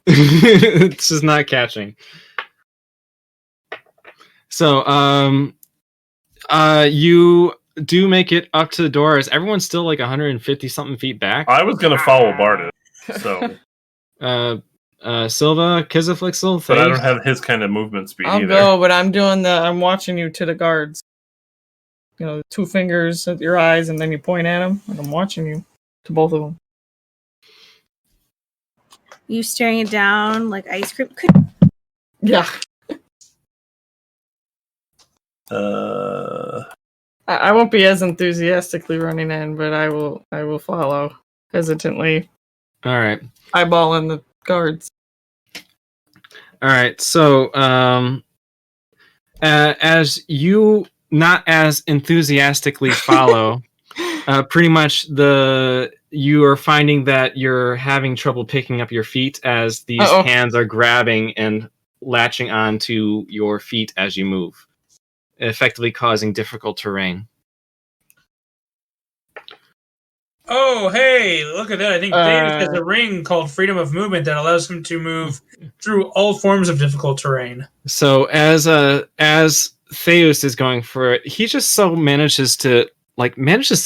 It's just not catching. So, you do make it up to the door. Is everyone still like 150 something feet back? I was going to follow Bardus, so, Silva, Kizaflixel, but I don't have his kind of movement speed I'll either. go, but I'm watching you to the guards. You know, 2 fingers at your eyes, and then you point at them, and I'm watching you to both of them. You staring it down like ice cream. Yeah. I won't be as enthusiastically running in, but I will follow hesitantly, All right. eyeballing the guards. All right. So, as you not as enthusiastically follow, pretty much you are finding that you're having trouble picking up your feet as these Uh-oh. hands are grabbing and latching onto your feet as you move, effectively causing difficult terrain. Oh, hey, look at that. I think David has a ring called Freedom of Movement that allows him to move through all forms of difficult terrain. So as Theus is going for it, he just manages to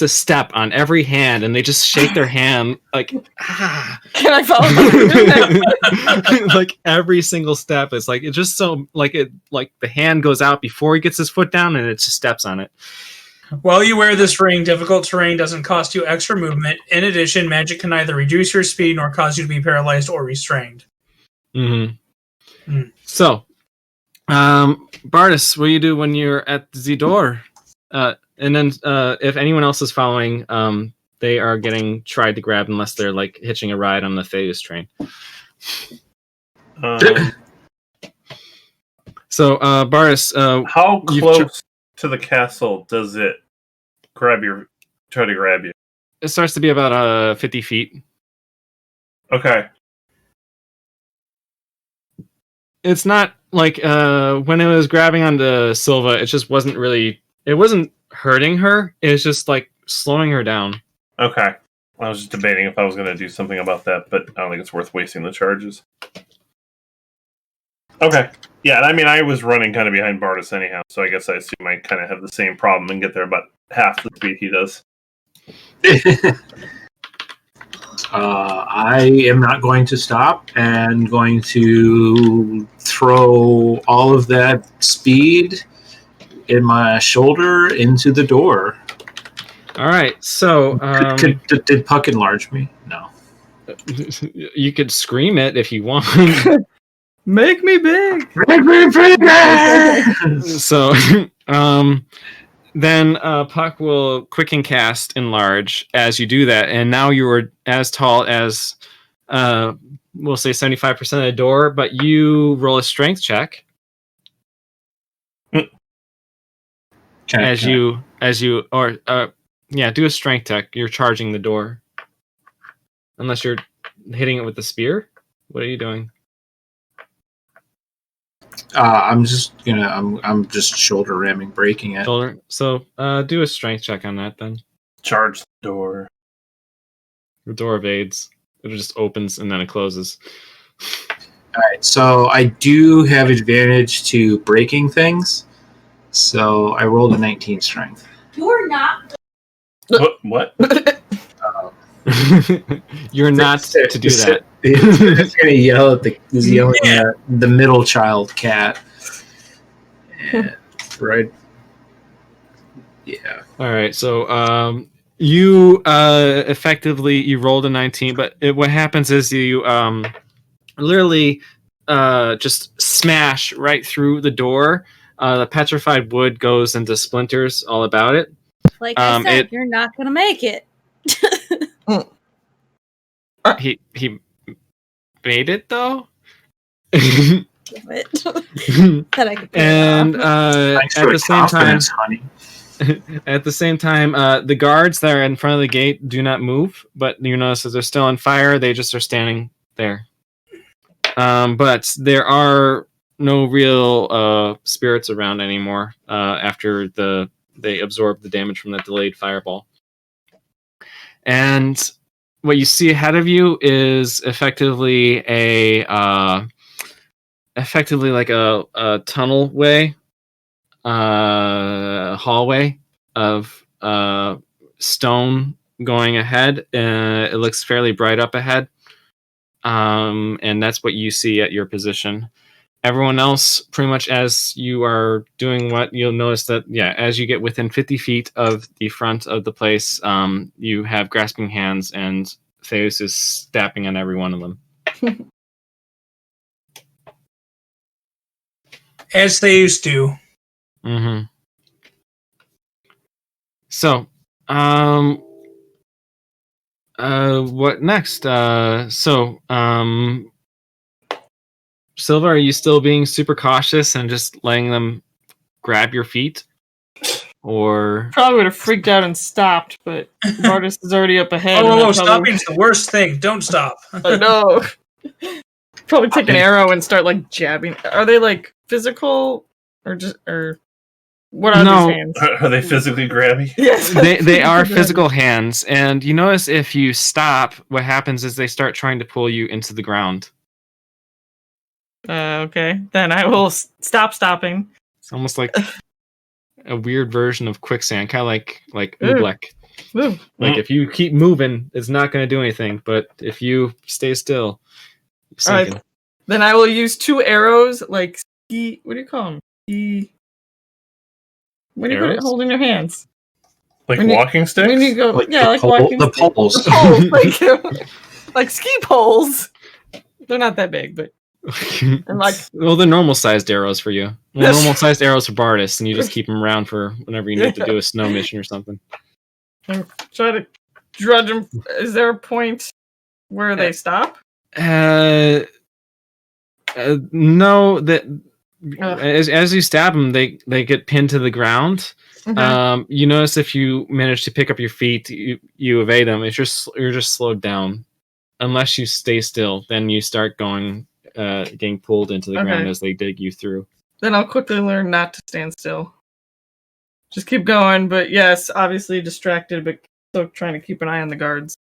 step on every hand, and they just shake their hand like, Can I follow behind? like every single step is like, it's just so like it, like the hand goes out before he gets his foot down, and it just steps on it. While you wear this ring, difficult terrain doesn't cost you extra movement. In addition, magic can neither reduce your speed nor cause you to be paralyzed or restrained. So, Bardis, what do you do when you're at the door? And then if anyone else is following, they are getting tried to grab unless they're like hitching a ride on the Theus train. So, Bardis, how close to the castle does it try to grab you? It starts to be about 50 feet. Okay. It's not like when it was grabbing onto Silva, it just wasn't hurting her. It was just like slowing her down. Okay. I was just debating if I was going to do something about that, but I don't think it's worth wasting the charges. Okay. Yeah, I mean, I was running kind of behind Bardis anyhow, so I guess I assume I kind of have the same problem and get there about half the speed he does. I am not going to stop and going to throw all of that speed in my shoulder into the door. All right, so did Puck enlarge me? No. You could scream it if you want. Make me big. Make me big. So, then Puck will quicken cast enlarge as you do that, and now you are as tall as we'll say 75% of the door, but you roll a strength check. Do a strength check. You're charging the door. Unless you're hitting it with the spear. What are you doing? I'm just shoulder ramming, breaking it. Shoulder. So do a strength check on that then. Charge the door. The door evades. It just opens and then it closes. All right, so I do have advantage to breaking things. So I rolled a 19 strength. You're not. What? You're not to do that. It's gonna yell at the middle child cat. And, right. Yeah. All right. So you effectively you rolled a 19, but what happens is you literally just smash right through the door. The petrified wood goes into splinters all about it. Like I said, you're not gonna make it. He made it though. Damn it. That I could and at the same time, the guards that are in front of the gate do not move, but you notice that they're still on fire. They just are standing there. But there are no real spirits around anymore after they absorb the damage from that delayed fireball. And what you see ahead of you is effectively like a tunnel way, hallway of stone going ahead. It looks fairly bright up ahead, and that's what you see at your position. Everyone else, pretty much as you are doing what, you'll notice that, as you get within 50 feet of the front of the place, you have grasping hands, and Theus is stabbing on every one of them. As they used to. Mm-hmm. So, what next? Silva, are you still being super cautious and just letting them grab your feet? Or probably would have freaked out and stopped, but Bardis is already up ahead. Oh, stopping's the worst thing. Don't stop. I know. Probably take an arrow and start like jabbing. Are they like physical or just or? What are No. these hands? Are they physically grabby? Yes. They are physical hands, and you notice if you stop, what happens is they start trying to pull you into the ground. Okay, then I will stop stopping. It's almost like a weird version of quicksand, kind of like Ooh. oobleck. Ooh. Like if you keep moving, it's not going to do anything, but if you stay still, you're sinking. Alright. Then I will use 2 arrows, like ski. What do you call them? Ski. What do you Arrows? hold in your hands? Like When you- walking sticks? When you go, Like yeah, like walking. the poles. The poles, like ski poles. They're not that big, but and like Well, they're normal-sized arrows for you. Well, Yes. normal-sized arrows for Bardis, and you just keep them around for whenever you need to do a snow mission or something. try to drudge them. Is there a point where they stop? No, that Ugh. as you stab them, they get pinned to the ground. Okay. You notice if you manage to pick up your feet, you evade them. You're just slowed down, unless you stay still. Then you start getting pulled into the ground Okay. as they dig you through. Then I'll quickly learn not to stand still. Just keep going, but yes, obviously distracted, but still trying to keep an eye on the guards.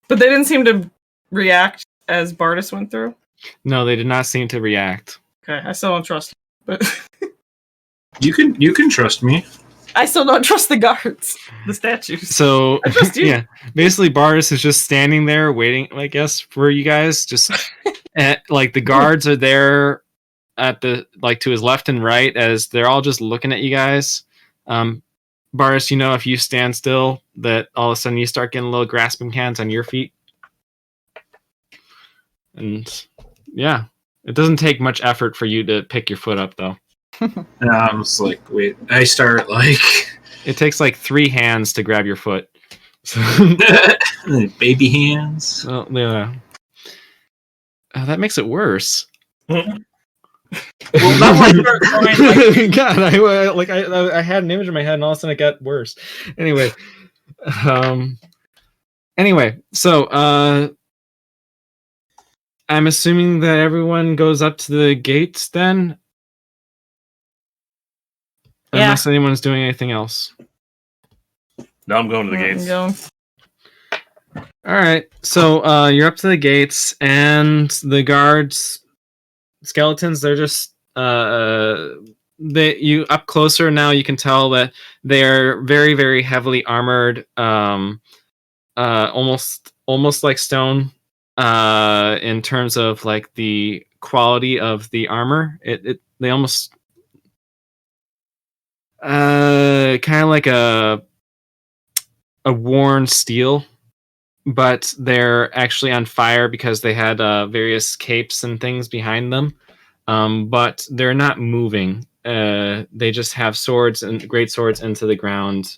But they didn't seem to react as Bardis went through. No, they did not seem to react. Okay, I still don't trust him, but You can trust me. I still don't trust the guards, the statues. So I trust you. yeah, basically Bardis is just standing there waiting, I guess, for you guys. Just like the guards are there at the to his left and right as they're all just looking at you guys. Bardis, you know, if you stand still, that all of a sudden you start getting little grasping hands on your feet. And yeah, it doesn't take much effort for you to pick your foot up, though. And I'm just like, wait. I start like It takes like 3 hands to grab your foot. So, baby hands. well, yeah. That makes it worse. Well, not like you're trying, like, God, I had an image in my head, and all of a sudden it got worse. Anyway, so I'm assuming that everyone goes up to the gates then, Yeah. unless anyone's doing anything else. Now I'm going to the gates. Go. All right, so you're up to the gates, and the guards, skeletons, they're just you up closer now. You can tell that they're very, very heavily armored, almost like stone, in terms of like the quality of the armor. They almost kind of like a worn steel, but they're actually on fire because they had various capes and things behind them. But they're not moving. They just have swords and great swords into the ground,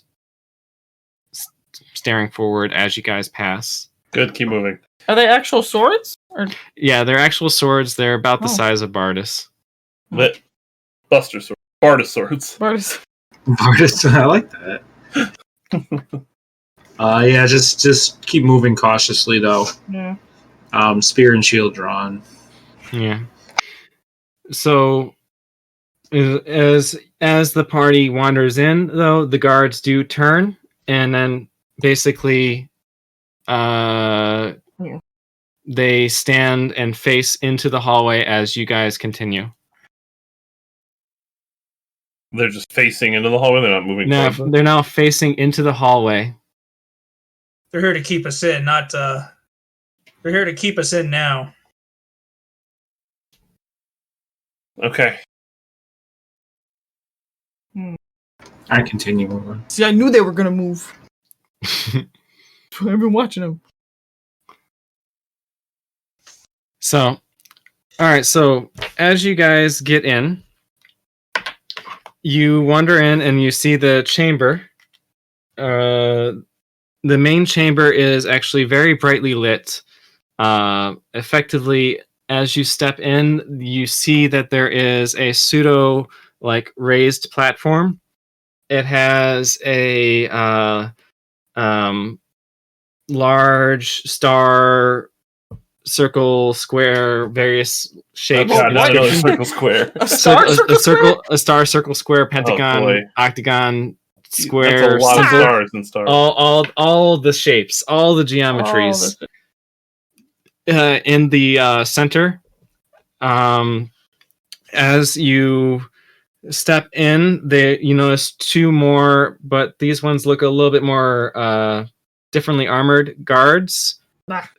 staring forward as you guys pass. Good, keep moving. Are they actual swords? Or Yeah, they're actual swords. They're about the Oh. size of Bardis. Lit. Buster sword. Bardus swords. Bardis? Artist, I like that. Yeah, just keep moving cautiously though. Yeah. Spear and shield drawn. Yeah. So as the party wanders in, though, the guards do turn and then basically they stand and face into the hallway as you guys continue. They're just facing into the hallway. They're not moving. Now towards us? they're now facing into the hallway. they're here to keep us in, not they're here to keep us in now. Okay. I continue moving. See, I knew they were gonna move. I've been watching them. So, all right. So as you guys get in, you wander in and you see the chamber. The main chamber is actually very brightly lit. Effectively, as you step in, you see that there is a pseudo raised platform. It has a large star circle, square, various shapes. God, not another circle square. A star circle? A star, circle, square, pentagon, boy. octagon, That's square, a lot of symbol. stars and stars. All the shapes, all the geometries. In the center, as you step in, you notice two more, but these ones look a little bit more differently armored guards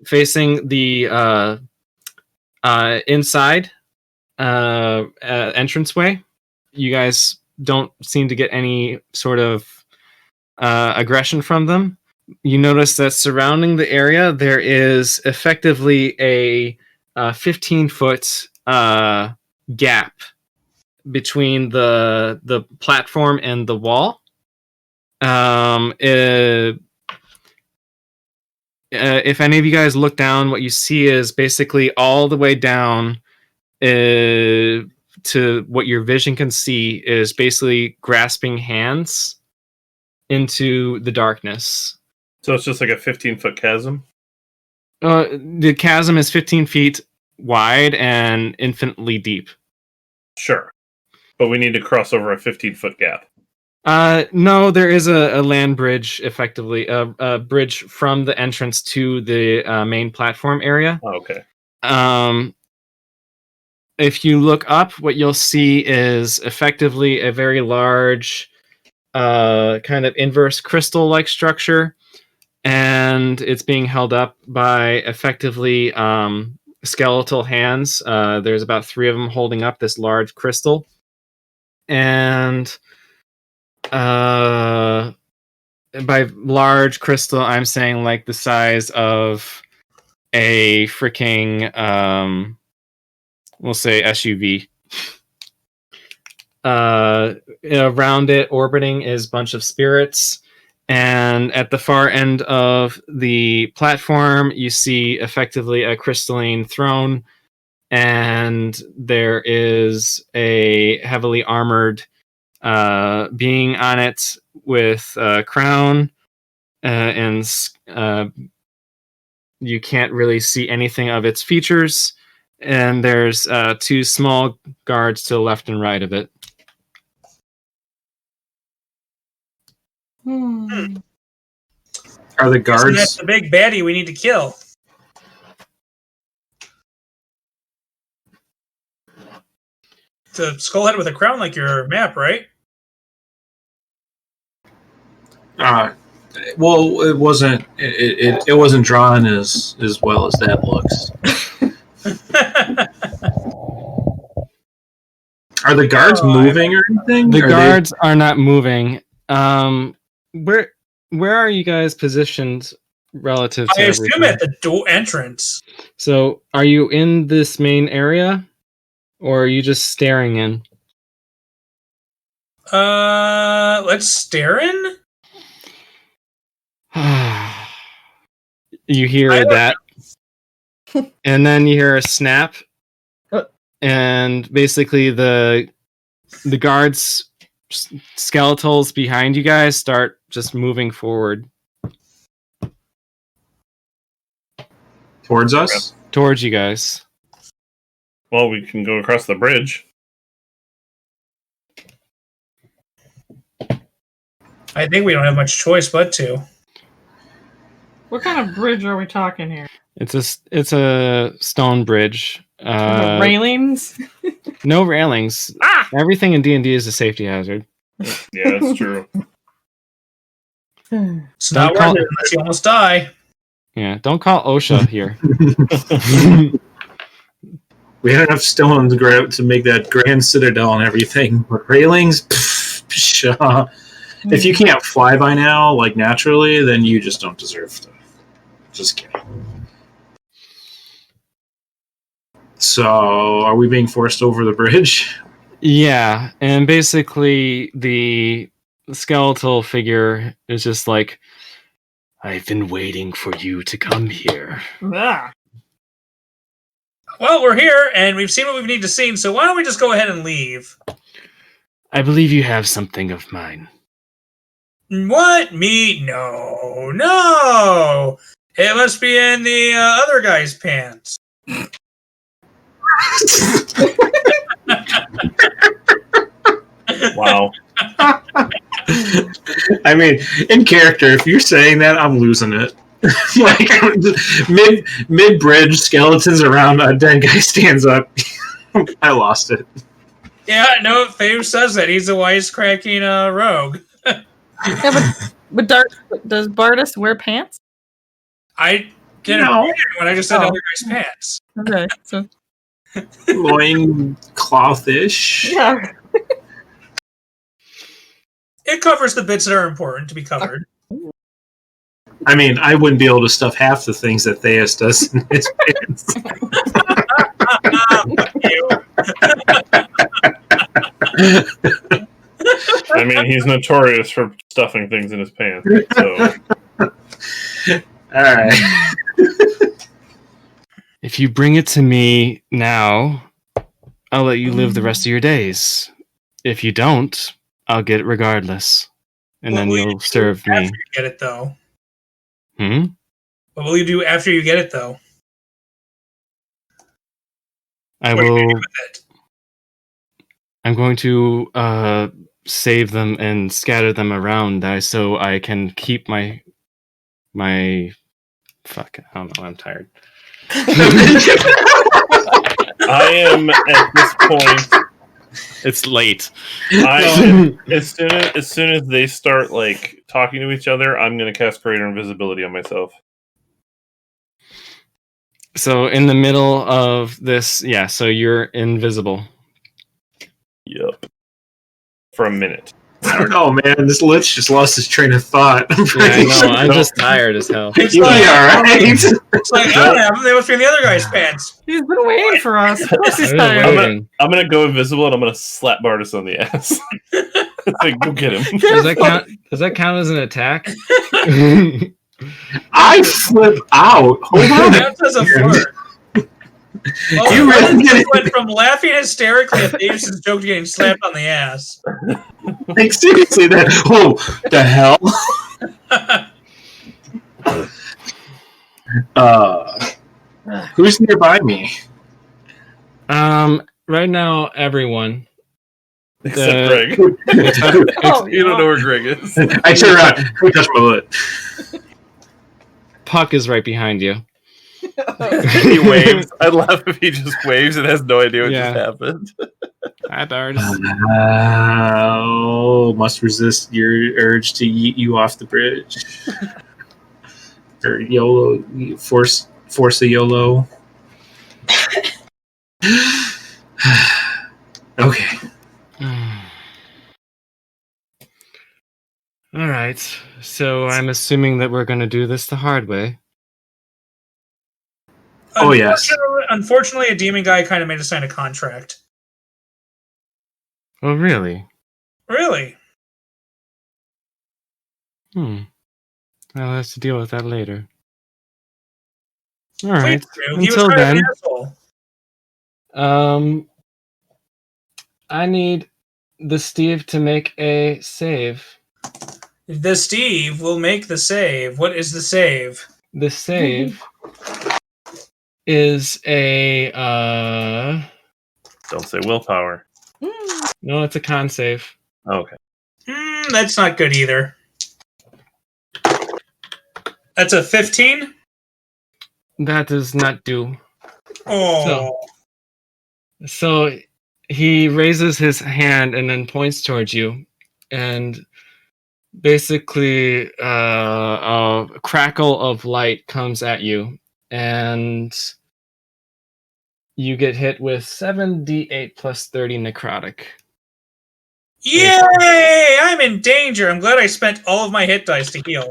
facing the inside entranceway. You guys don't seem to get any sort of aggression from them. You notice that surrounding the area there is effectively a 15-foot gap between the platform and the wall. If any of you guys look down, what you see is basically all the way down to what your vision can see is basically grasping hands into the darkness. So it's just like a 15-foot chasm? The chasm is 15 feet wide and infinitely deep. Sure. But we need to cross over a 15-foot gap. No, there is a land bridge, effectively. A bridge from the entrance to the main platform area. Oh, okay. If you look up, what you'll see is effectively a very large kind of inverse crystal-like structure, and it's being held up by effectively skeletal hands. There's about 3 of them holding up this large crystal, and by large crystal, I'm saying like the size of a freaking we'll say SUV. Around it, orbiting, is a bunch of spirits. And at the far end of the platform, you see effectively a crystalline throne. And there is a heavily armored being on it with a crown. And you can't really see anything of its features. And there's 2 small guards to the left and right of it. Are the guards? That's the big baddie we need to kill. It's a skull head with a crown, like your map, right? Well, it wasn't. It wasn't drawn as well as that looks. Are the guards moving or anything? The guards are not moving. Where are you guys positioned relative to I assume everything? at the door entrance. So, are you in this main area, or are you just staring in? Let's stare in. You hear that, and then you hear a snap, and basically the guards' skeletals behind you guys start just moving forward towards us, towards you guys. Well, we can go across the bridge. I think we don't have much choice but to. What kind of bridge are we talking here? It's a stone bridge. Railings? No railings. Everything in D&D is a safety hazard. Yeah, that's true. It's not worth it unless you almost die. Yeah, don't call OSHA here. We had enough stone to make that grand citadel and everything, but railings. If you can't fly by now, like naturally, then you just don't deserve to. Just kidding. So, are we being forced over the bridge? Yeah, and basically the skeletal figure is just like, I've been waiting for you to come here. Ah. Well, we're here, and we've seen what we need to see, so why don't we just go ahead and leave? I believe you have something of mine. What? Me? No. It must be in the other guy's pants. Wow. I mean, in character, if you're saying that, I'm losing it. Like mid bridge, skeletons around, a dead guy stands up. I lost it. Yeah, no, Faye says that. He's a wisecracking rogue. Yeah, but does Bardus wear pants? I didn't No. read it when I just said other guy's pants. Okay, so Loin cloth-ish. yeah. It covers the bits that are important to be covered. I mean, I wouldn't be able to stuff half the things that Theus does in his pants. I mean, he's notorious for stuffing things in his pants. So. All right. If you bring it to me now, I'll let you live the rest of your days. If you don't, I'll get it regardless. And then you'll serve me. After you get it, though. Hmm? What will you do after you get it, though? I What are you gonna do will. with it? I'm going to save them and scatter them around, so I can keep my. Fuck! I don't know. I'm tired. I am at this point. It's late. As soon as they start like talking to each other, I'm going to cast Greater Invisibility on myself. So in the middle of this, yeah. So you're invisible. Yep. For a minute. I don't know, man. This Lich just lost his train of thought. Yeah, I know. I'm just tired as hell. It's You'll be like, all right. it's like, I don't have them. They must be in the other guy's pants. He's been waiting for us. Of course he's I'm tired. waiting. I'm gonna go invisible and I'm gonna slap Bardus on the ass. It's like, go get him. Does that count? Does that count as an attack? I flip out. Hold on. That does a flirt. Well, You really just did went from laughing hysterically at Davison's joke to getting slapped on the ass. Like, seriously, that. Oh, the hell? Who's nearby me? Right now, everyone. Except Greg. Oh, You don't know where Greg is. I turn around. Who touched my butt? Puck is right behind you. He waves. I'd laugh if he just waves and has no idea what Yeah. just happened. Hi, Bard. Oh, must resist your urge to yeet you off the bridge. Or YOLO, force a YOLO. Okay. All right. So I'm assuming that we're going to do this the hard way. Oh, yes. Unfortunately, a demon guy kind of made us sign a contract. Oh, really? Really? I'll have to deal with that later. All Please right. do. He was Until kind of then, an asshole. I need the Steve to make a save. The Steve will make the save. What is the save? The save is a Don't say willpower. no, it's a con save. Okay. That's not good either. That's a 15? That does not do. Oh. So he raises his hand and then points towards you, and basically a crackle of light comes at you, and you get hit with 7d8 plus 30 necrotic. Yay! I'm in danger. I'm glad I spent all of my hit dice to heal.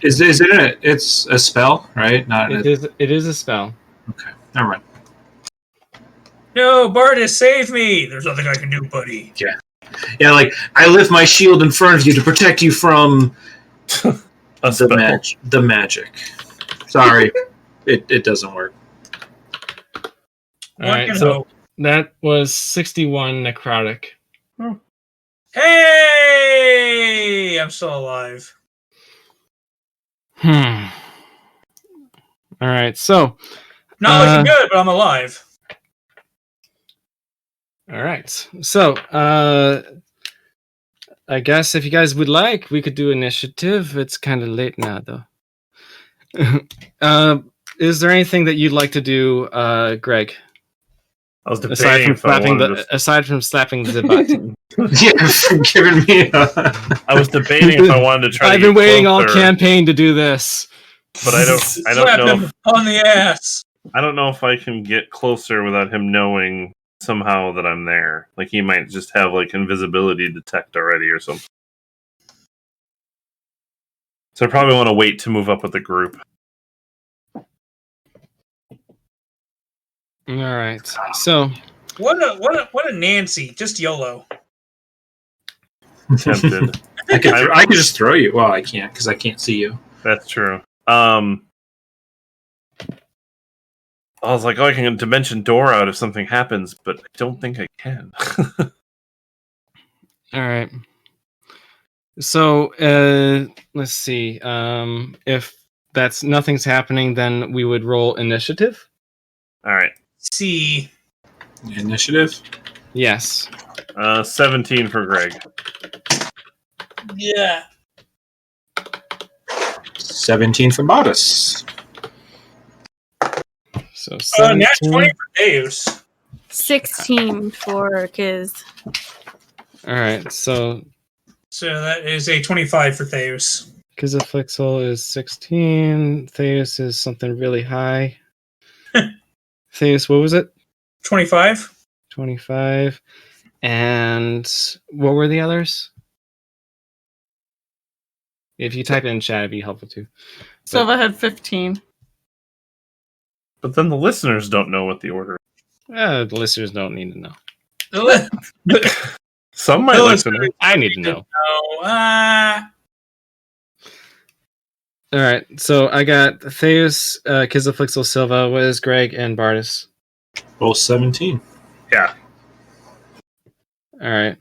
Is it it's a spell, right? Not It is a spell. Okay. Never mind. No, Bardus, save me! There's nothing I can do, buddy. Yeah, like I lift my shield in front of you to protect you from A spell. the magic. Sorry, it doesn't work. All right, so that was 61 necrotic. Hey! I'm still alive. All right. So. Not looking good, but I'm alive. All right. So, I guess if you guys would like, we could do initiative. It's kind of late now, though. Is there anything that you'd like to do, Greg? I was debating aside from slapping the button. Yeah, for giving me I was debating if I wanted to try. I've been waiting all campaign to do this, but I don't Slap know him on the ass. I don't know if I can get closer without him knowing somehow that I'm there. Like he might just have like invisibility detect already or something. So I probably want to wait to move up with the group. All right. So what a Nancy. Just YOLO. Tempted. I could just throw you. Well, I can't because I can't see you. That's true. I was like, I can dimension door out if something happens, but I don't think I can. All right. So let's see. If that's nothing's happening, then we would roll initiative. All right. See. Initiative? Yes. 17 for Greg. Yeah. 17 for Modus. So Nat 20 for Deus. 16 for Kiz. All right. So that is a 25 for Theus. Kizaflexel is 16. Theus is something really high. Theus, what was it? 25. 25. And what were the others? If you type it in chat, it'd be helpful too. Silva had 15. But then the listeners don't know what the order is. The listeners don't need to know. Some might listen. I need to know. No. All right. So I got Theus, Kizaflexel, Silva, Wiz, Greg, and Bardis. Both 17. Yeah. All right.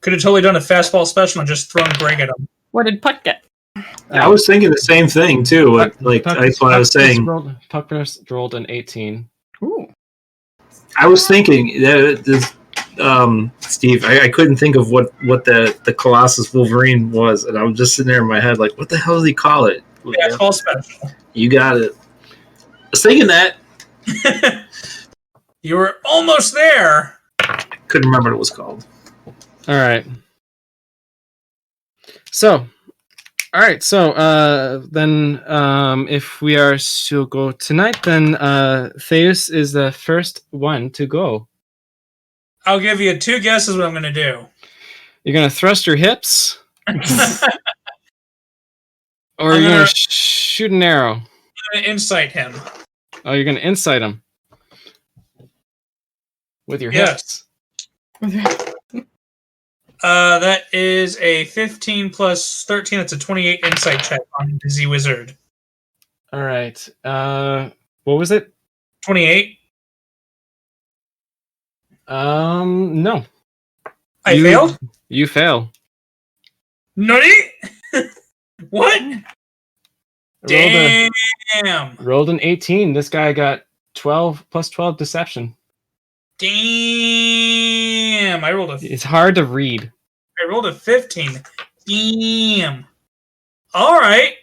Could have totally done a fastball special and just thrown Greg at him. What did Puck get? I was thinking the same thing too. That's what I was saying. Puck rolled an 18. Ooh. I was thinking that Steve, I couldn't think of what the Colossus Wolverine was, and I was just sitting there in my head like, what the hell does he call it? Fastball special. You got it. I was thinking that. You were almost there. Couldn't remember what it was called. All right. So, then if we are to go tonight, then Theus is the first one to go. I'll give you 2 guesses what I'm going to do. You're going to thrust your hips? Or you're going to shoot an arrow? I'm going to insight him. Oh, you're going to insight him? With your hips? That is a 15 plus 13. That's a 28 insight check on Busy Wizard. All right. What was it? 28. No. I failed? You fail. Nutty? What? Damn. Rolled an 18. This guy got 12 plus 12 deception. Damn. It's hard to read. I rolled a 15. Damn. All right.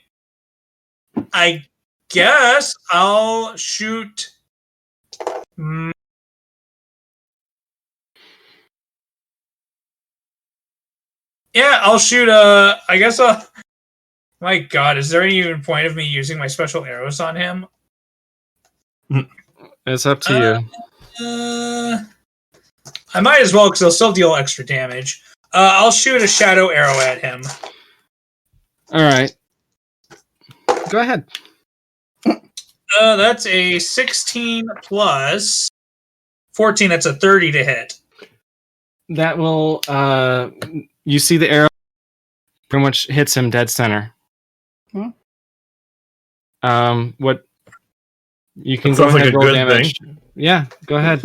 I guess I'll shoot. Yeah, I'll shoot. I guess. My God, is there any even point of me using my special arrows on him? It's up to you. I might as well because he'll still deal extra damage. I'll shoot a shadow arrow at him. All right. Go ahead. That's a 16 plus 14. That's a 30 to hit. That will. You see the arrow pretty much hits him dead center. Hmm. What? You can That go sounds ahead like a and roll good damage. Yeah, go ahead.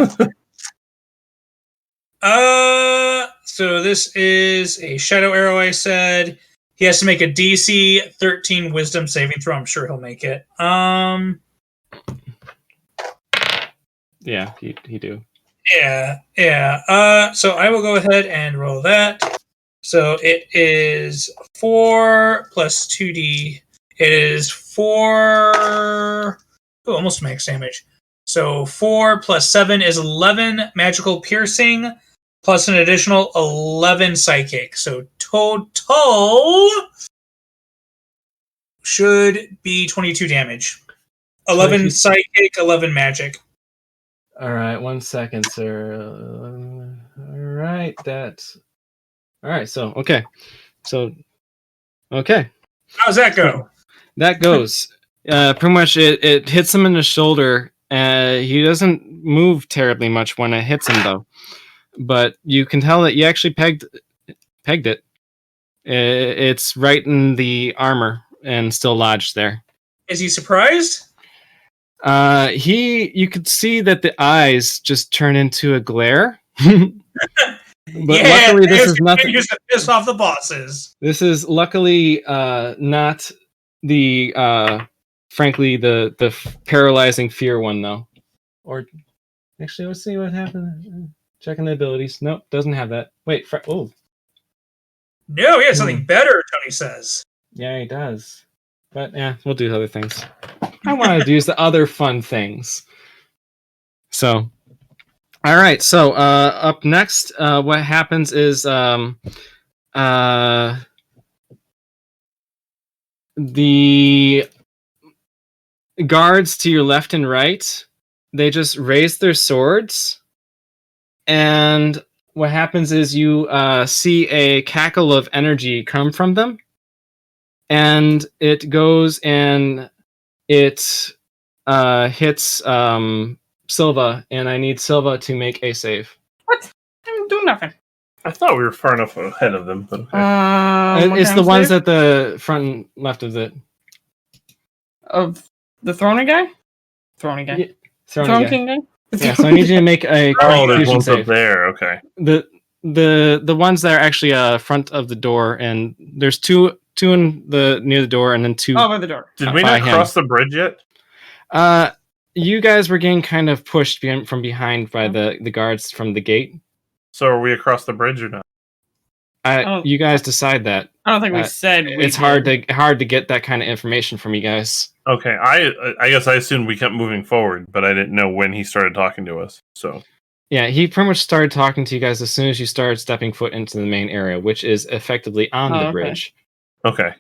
So this is a shadow arrow, I said. He has to make a DC 13 Wisdom saving throw. I'm sure he'll make it. Yeah, he do. Yeah. So I will go ahead and roll that. So it is 4 plus 2d. It is 4. Oh, almost max damage. So 4 plus 7 is 11 magical piercing, plus an additional 11 psychic. So total should be 22 damage. 11 22. psychic, 11 magic. All right, 1 second, sir. All right, that's all right. So okay. How's that go? That goes. Pretty much, it hits him in the shoulder. He doesn't move terribly much when it hits him, though. But you can tell that you actually pegged it. It's right in the armor and still lodged there. Is he surprised? You could see that the eyes just turn into a glare. But yeah, luckily, this is nothing. Use to piss off the bosses. This is luckily not the frankly the paralyzing fear one though. Or actually, let's see what happened. Checking the abilities. Nope, doesn't have that. Wait, oh. No, he has something better. Tony says. Yeah, he does. But yeah, we'll do other things. I want to do the other fun things. So. All right, so up next, what happens is the guards to your left and right, they just raise their swords, and what happens is you see a cackle of energy come from them, and it goes and it hits Silva, and I need Silva to make a save. What? I didn't do nothing. I thought we were far enough ahead of them, but okay. It's the ones at the front and left of it. Of the Throny guy? Throny guy. Yeah, Throne King guy? Yeah, so I need you to make a Oh, there's Constitution ones save. up there. Okay. The ones that are actually front of the door, and there's two in the near the door, and then two. Over the door. Did we by not him. cross the bridge yet? You guys were getting kind of pushed from behind by the guards from the gate. So are we across the bridge or not? You guys decide that. I don't think we said it's hard to get that kind of information from you guys. Okay, I guess I assumed we kept moving forward, but I didn't know when he started talking to us. So yeah, he pretty much started talking to you guys as soon as you started stepping foot into the main area, which is effectively on the bridge. Okay.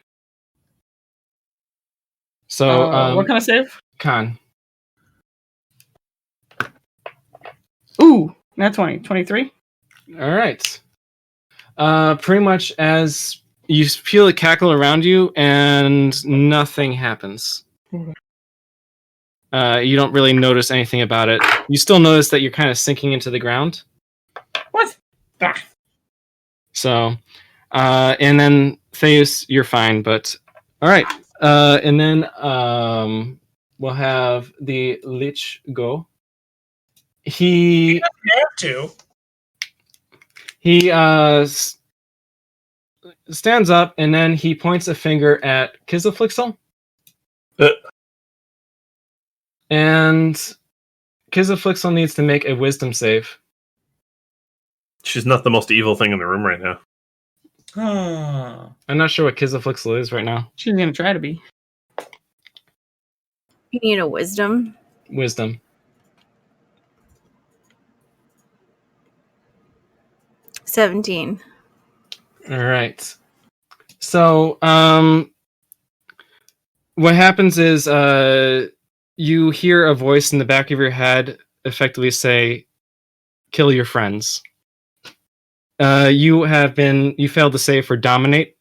So what kind of save? Con. Ooh, not 20. 23? All right. Pretty much as you feel a cackle around you and nothing happens. You don't really notice anything about it. You still notice that you're kind of sinking into the ground. What? Ah. So, and then Theus, you're fine, but all right. And then we'll have the Lich go. He stands up and then he points a finger at Kizaflixel. And Kizaflixel needs to make a wisdom save. She's not the most evil thing in the room right now. I'm not sure what Kizaflixel is right now. She's going to try to be. You need a wisdom. Wisdom. 17. All right. So, what happens is you hear a voice in the back of your head effectively say, "Kill your friends." You failed to save for dominate.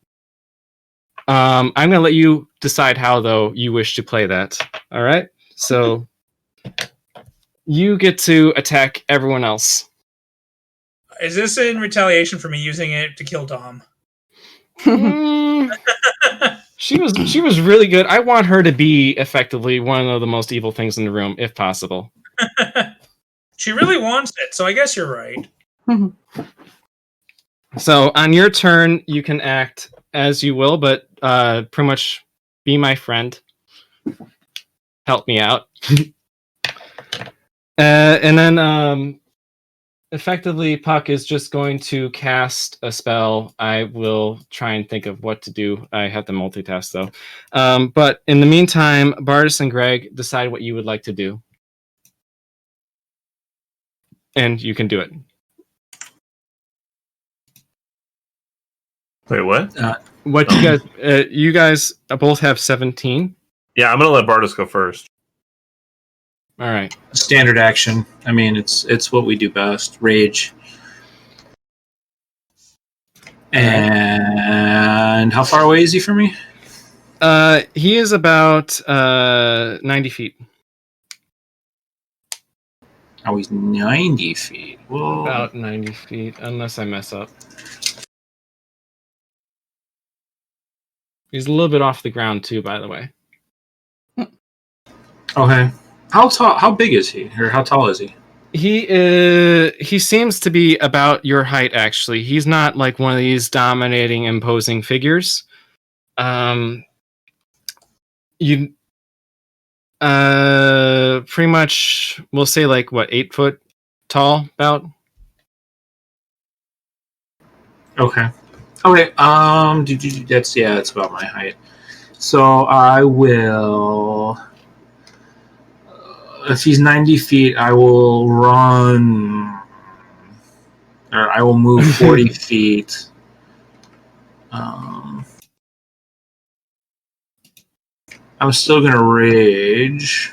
I'm going to let you decide how, though, you wish to play that. All right? So, you get to attack everyone else. Is this in retaliation for me using it to kill Dom? She was really good. I want her to be effectively one of the most evil things in the room, if possible. She really wants it, so I guess you're right. So on your turn, you can act as you will, but pretty much be my friend. Help me out. And then effectively, Puck is just going to cast a spell. I will try and think of what to do. I have to multitask, though. But in the meantime, Bardis and Greg, decide what you would like to do. And you can do it. Wait, what? What you guys both have 17. Yeah, I'm gonna let Bardis go first. All right. Standard action. I mean, it's what we do best. Rage. And how far away is he from me? He is about 90 feet. Oh, he's 90 feet. Whoa. About 90 feet, unless I mess up. He's a little bit off the ground too, by the way. Okay. How big is he? Or how tall is he? He seems to be about your height, actually. He's not like one of these dominating, imposing figures. You pretty much, we'll say like what, 8 foot tall, about. Okay. Okay. That's about my height. So I will. If he's 90 feet, I will run, or I will move 40 feet. I'm still gonna rage,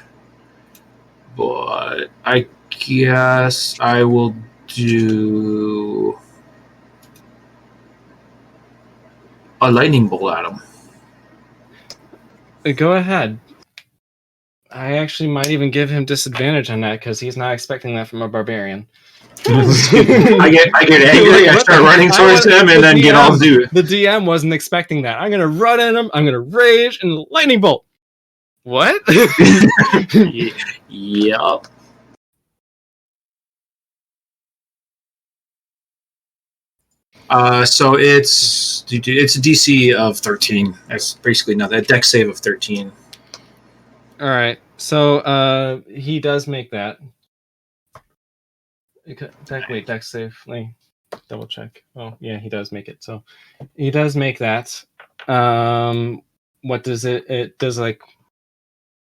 but I guess I will do a lightning bolt at him. Go ahead. I actually might even give him disadvantage on that because he's not expecting that from a barbarian. I get angry. I start running towards him, and then get all dude. The DM wasn't expecting that. I'm gonna run at him. I'm gonna rage and lightning bolt. What? Yep. So it's a DC of 13. That's basically nothing. A dex save of 13. All right. So he does make that. Wait, dex save. Let me double check. Oh, yeah, he does make it. So he does make that. What does it? It does like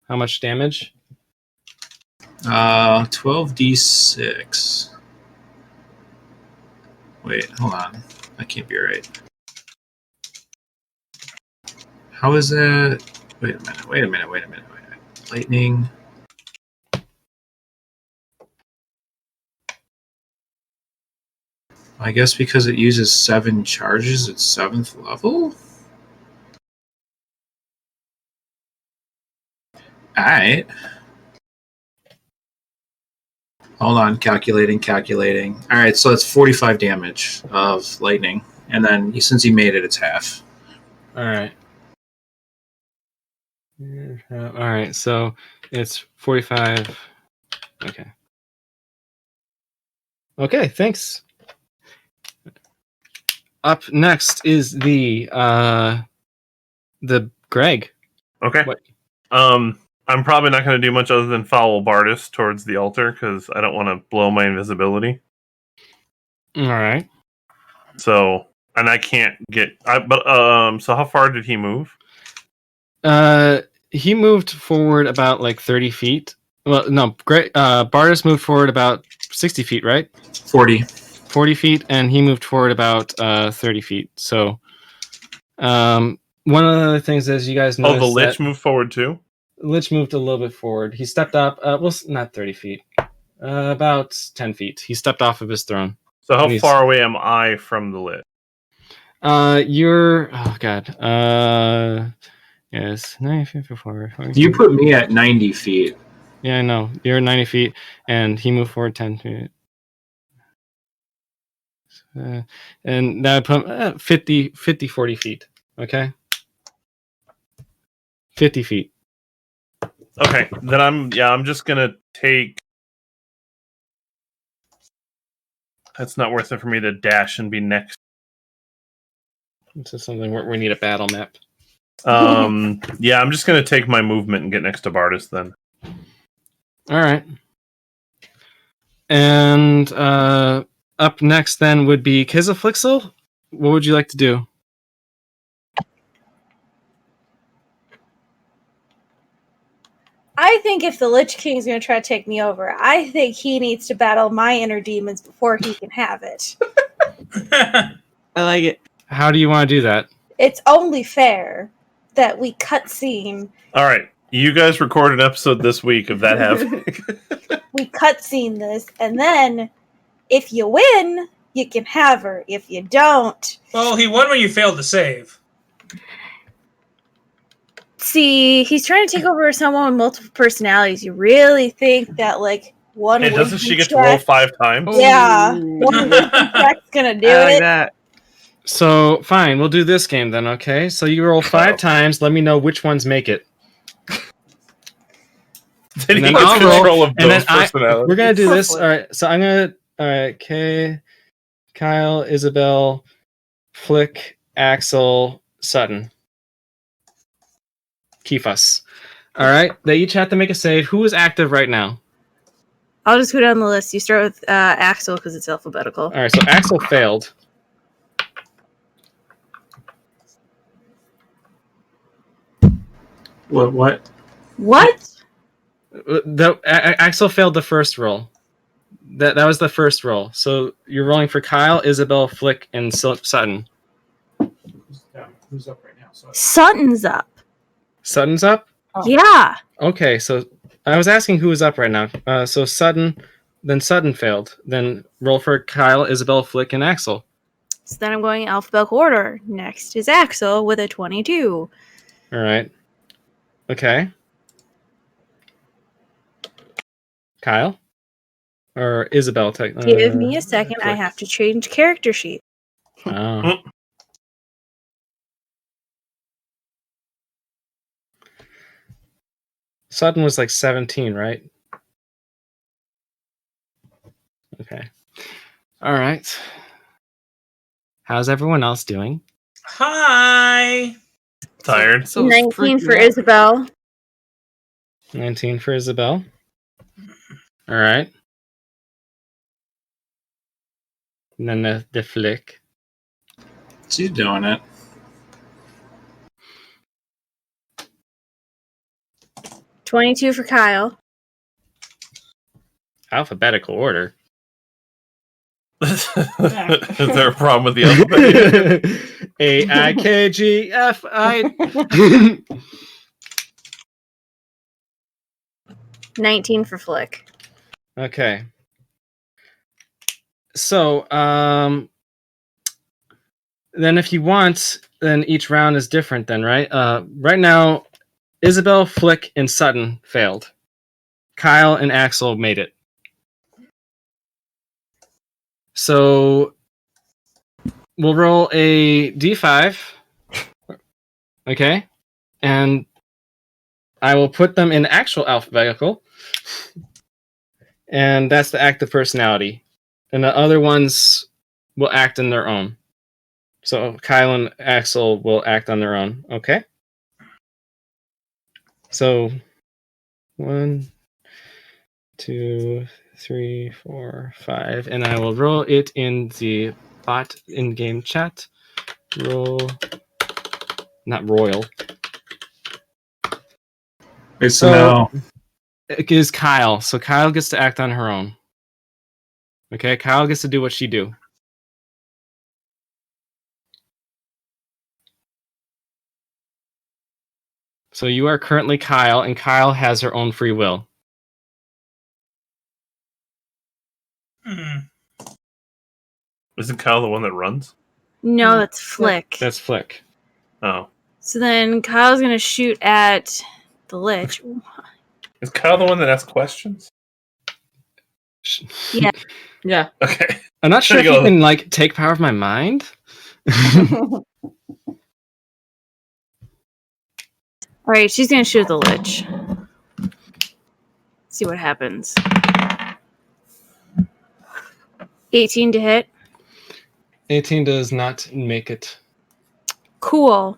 how much damage? 12d6. Wait, hold on. That can't be right. How is that? Wait a minute. Lightning. I guess because it uses 7 charges at 7th level? Alright. Hold on, calculating. Alright, so it's 45 damage of lightning. And then since he made it, it's half. Alright. Alright, so it's 45. Okay. Okay, thanks. Up next is the Greg. Okay. What? I'm probably not going to do much other than follow Bardis towards the altar because I don't want to blow my invisibility. All right. So, and I can't get. So how far did he move? He moved forward about like 30 feet. Well, no, Greg. Bardis moved forward about 60 feet, right? 40 feet, and he moved forward about 30 feet. So, one of the things is you guys noticed the Lich moved forward too? Lich moved a little bit forward. He stepped up, well, not 30 feet, about 10 feet. He stepped off of his throne. So how far away am I from the Lich? You're, oh god, yes, 90 feet before. You put me at 90 feet. Yeah, I know. You're 90 feet, and he moved forward 10 feet. And that put 40 feet. Okay, 50 feet. Okay, then I'm just gonna take. That's not worth it for me to dash and be next. This is something where we need a battle map. Yeah, I'm just gonna take my movement and get next to Bardus then. All right. And up next then would be Kizaflixel. What would you like to do? I think if the Lich King's going to try to take me over, I think he needs to battle my inner demons before he can have it. I like it. How do you want to do that? It's only fair that we cutscene. All right, you guys record an episode this week of that happening. We cutscene this, and then if you win, you can have her. If you don't, Well, he won when you failed to save. see, he's trying to take over someone with multiple personalities. You really think that like one? And doesn't wisdom she get to check- roll 5 times? Yeah, Ooh. one wisdom check's gonna do I like it. that. So fine, we'll do this game then. Okay. So you roll 5 times. Let me know which ones make it. Then And he then gets I'll control roll, of and those then personalities. we're gonna do this. Perfect. All right. So I'm gonna. All right. Kyle, Isabel, Flick, Axel, Sutton, Kefus. All right. They each have to make a save. Who is active right now? I'll just go down the list. You start with Axel because it's alphabetical. All right. So Axel failed. What? What? Axel failed the first roll. That was the first roll. So you're rolling for Kyle, Isabel, Flick, and Sutton. Who's up right now? Sutton's up. Sutton's up? Yeah. Okay, so I was asking who was up right now. So Sutton failed. Then roll for Kyle, Isabel, Flick, and Axel. So then I'm going alphabetical order. Next is Axel with a 22. All right. Okay. Kyle? Or Isabel? Give me a second. I Flick. have to change character sheet. Oh. Sutton was like 17, right? Okay. All right. How's everyone else doing? Hi. Tired. So it's 19 freaking for out. Isabel. 19 for Isabel. All right. And then the Flick. She's doing it. $22 for Kyle. Alphabetical order. Is there a problem with the alphabet? AIKGFI. 19 for Flick. Okay. So, then if you want, then each round is different then, right? Right now, Isabel, Flick, and Sutton failed. Kyle and Axel made it. So, we'll roll a d5. Okay? And I will put them in actual alphabetical. And that's the active personality. And the other ones will act in their own. So Kyle and Axel will act on their own. Okay? So 1, 2, 3, 4, 5. And I will roll it in the bot in-game chat. Roll. Not royal. Wait, So- now It is Kyle. So Kyle gets to act on her own. Okay, Kyle gets to do what she do. So you are currently Kyle, and Kyle has her own free will. Hmm. Isn't Kyle the one that runs? No, that's Flick. That's Flick. Oh. So then Kyle's going to shoot at the Lich. Is Kyle the one that asks questions? Yeah. Yeah. Okay. I'm not sure if There you you go. can like take power of my mind. All right, she's going to shoot at the Lich. See what happens. 18 to hit. 18 does not make it. Cool.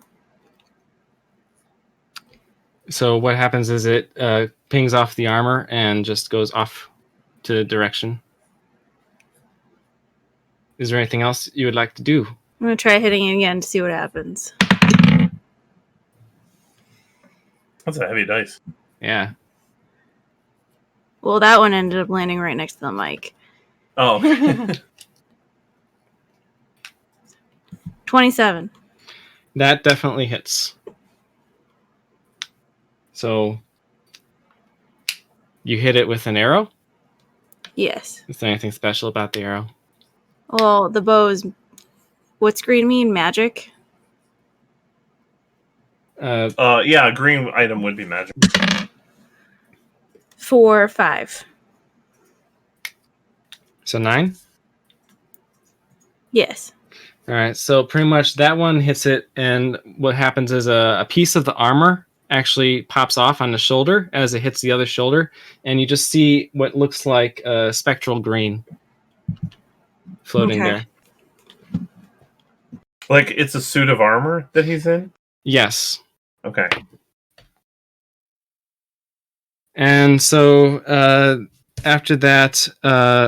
So what happens is it pings off the armor and just goes off to the direction. Is there anything else you would like to do? I'm going to try hitting it again to see what happens. That's a heavy dice. Yeah. Well, that one ended up landing right next to the mic. Oh. 27. That definitely hits. So you hit it with an arrow? Yes. Is there anything special about the arrow? Well, the bow is... What's green mean? Magic? Yeah, a green item would be magic. 4, 5. So 9? Yes. All right, so pretty much that one hits it, and what happens is a piece of the armor actually pops off on the shoulder as it hits the other shoulder, and you just see what looks like a spectral green floating Okay. there. Like it's a suit of armor that he's in? Yes. Okay. And so after that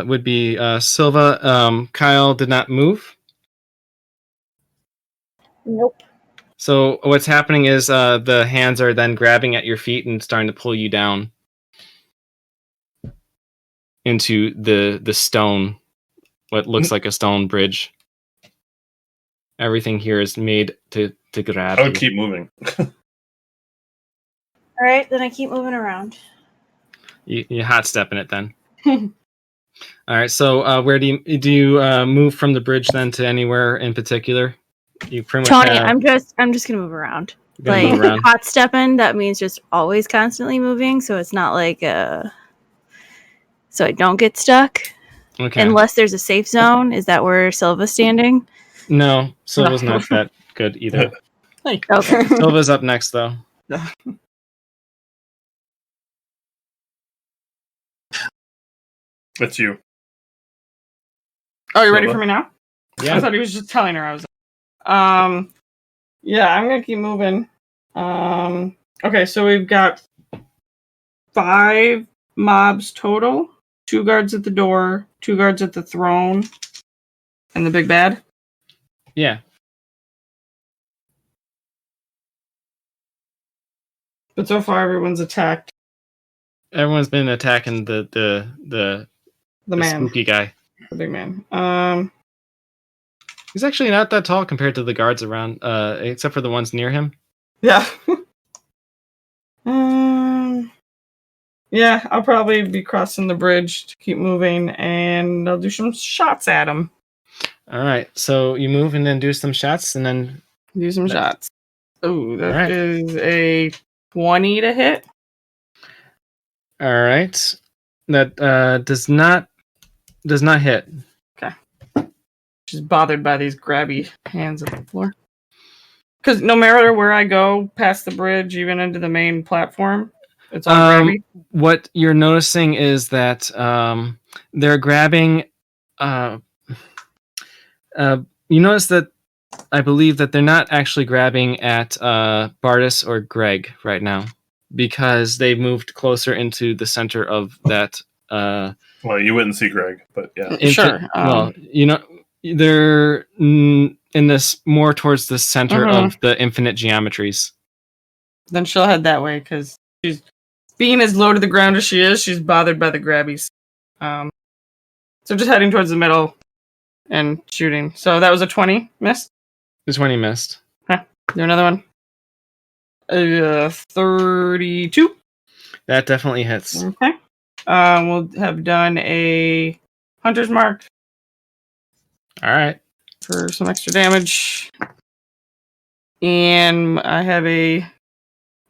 would be Silva. Kyle did not move. Nope. So what's happening is the hands are then grabbing at your feet and starting to pull you down into the stone, what looks like a stone bridge. Everything here is made to grab I would you. keep moving. All right, then I keep moving around. You hot stepping it then. All right, so where do you move from the bridge then to anywhere in particular? You pretty much Tony, have, I'm just gonna move around. gonna Like move around. hot stepping, that means just always constantly moving, so it's not like so I don't get stuck. Okay. Unless there's a safe zone. Is that where Silva's standing? No, Silva's not that good either. Okay. Silva's up next though. It's you. Oh, you ready Silva? for me now? Yeah. I thought he was just telling her I was. Yeah, I'm gonna keep moving. Okay, so we've got 5 mobs total. 2 guards at the door, 2 guards at the throne, and the big bad. Yeah. But so far, everyone's attacked Everyone's been attacking the the man, spooky guy. the big man. He's actually not that tall compared to the guards around, except for the ones near him. Yeah. Yeah, I'll probably be crossing the bridge to keep moving, and I'll do some shots at him. All right, so you move and then do some shots, and then Do some Nice. shots. Oh, that Alright. is a 20 to hit. all right, that does not hit. She's bothered by these grabby hands at the floor. Because no matter where I go, past the bridge, even into the main platform, it's all grabby. What you're noticing is that they're grabbing. You notice that I believe that they're not actually grabbing at Bardis or Greg right now because they've moved closer into the center of that. Well, you wouldn't see Greg, but yeah. Sure. Well, they're in this more towards the center of the infinite geometries. Then she'll head that way because she's being as low to the ground as she is. She's bothered by the grabbies. So just heading towards the middle and shooting. So that was a 20 miss. This one he missed. Do another one. 32. That definitely hits. Okay. We'll have done a hunter's mark All right. for some extra damage. And I have a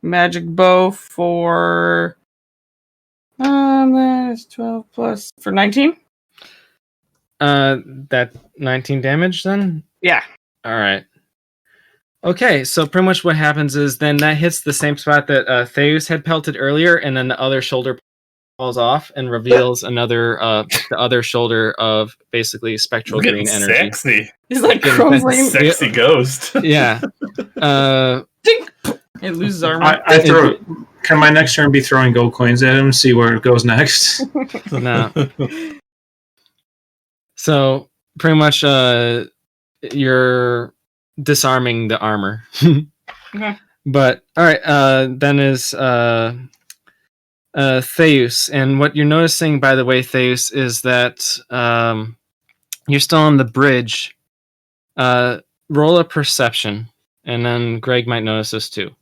magic bow for that is 12 plus for 19. That 19 damage then? Yeah. All right. Okay, so pretty much what happens is then that hits the same spot that Theus had pelted earlier, and then the other shoulder falls off and reveals another the other shoulder of basically spectral We're green getting energy. sexy. He's like Getting crumbling. Sexy ghost. Yeah. Dink! It loses armor. I throw. Can my next turn be throwing gold coins at him? See where it goes next. No. So pretty much, you're disarming the armor. Okay. But all right, then is Theus, and what you're noticing, by the way, Theus, is that you're still on the bridge. Roll a perception, and then Greg might notice this too.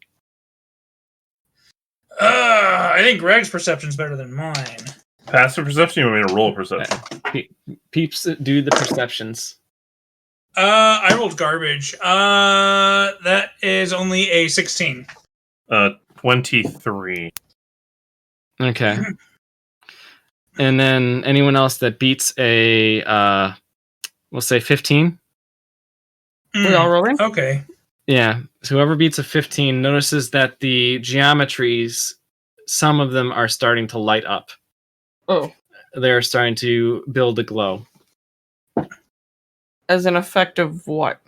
I think Greg's perception's better than mine. Passive perception. You want me to roll a perception? Peeps do the perceptions. I rolled garbage. That is only a 16. 23. Okay. And then anyone else that beats a, we'll say 15. We all rolling? Okay. Yeah. So whoever beats a 15 notices that the geometries, some of them are starting to light up. Oh, They're starting to build a glow. as an effect of what?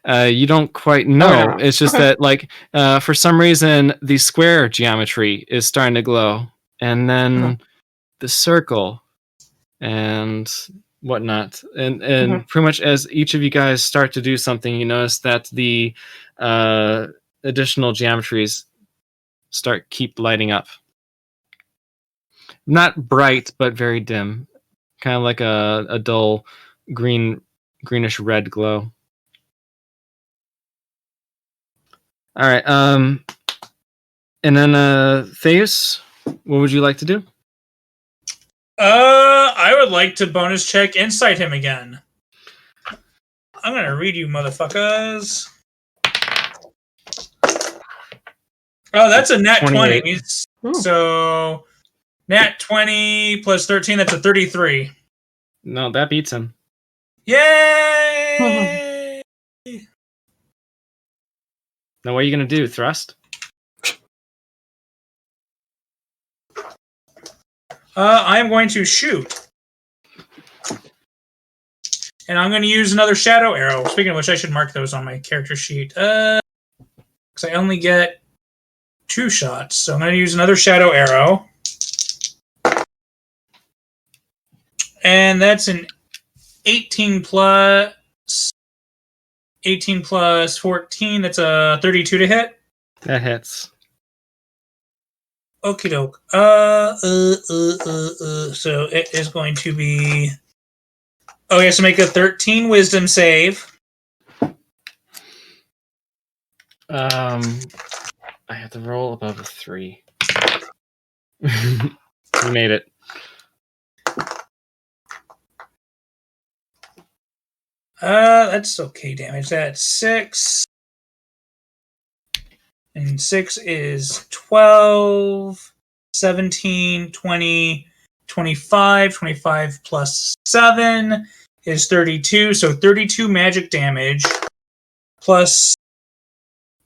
You don't quite know. no. It's just that, like, for some reason, the square geometry is starting to glow, and then the circle, and whatnot. And pretty much as each of you guys start to do something, you notice that the additional geometries keep lighting up. Not bright, but very dim. Kind of like a dull greenish red glow. All right. And then Theus, what would you like to do? I would like to bonus check Insight him again. I'm gonna read you, motherfuckers. Oh, that's a nat 20. So, nat 20 plus 13, that's a 33. No, that beats him. Yay! Now, what are you going to do? Thrust? I'm going to shoot. And I'm going to use another shadow arrow. Speaking of which, I should mark those on my character sheet. Because I only get 2 shots. So I'm going to use another shadow arrow. And that's an 18 plus 14. That's a 32 to hit. That hits. Okie doke. So it is going to be. Oh, he has to make a 13 wisdom save. I have to roll above a 3. You made it. That's okay damage. That's 6. And 6 is 12, 17, 20, 25. 25 plus 7 is 32. So 32 magic damage plus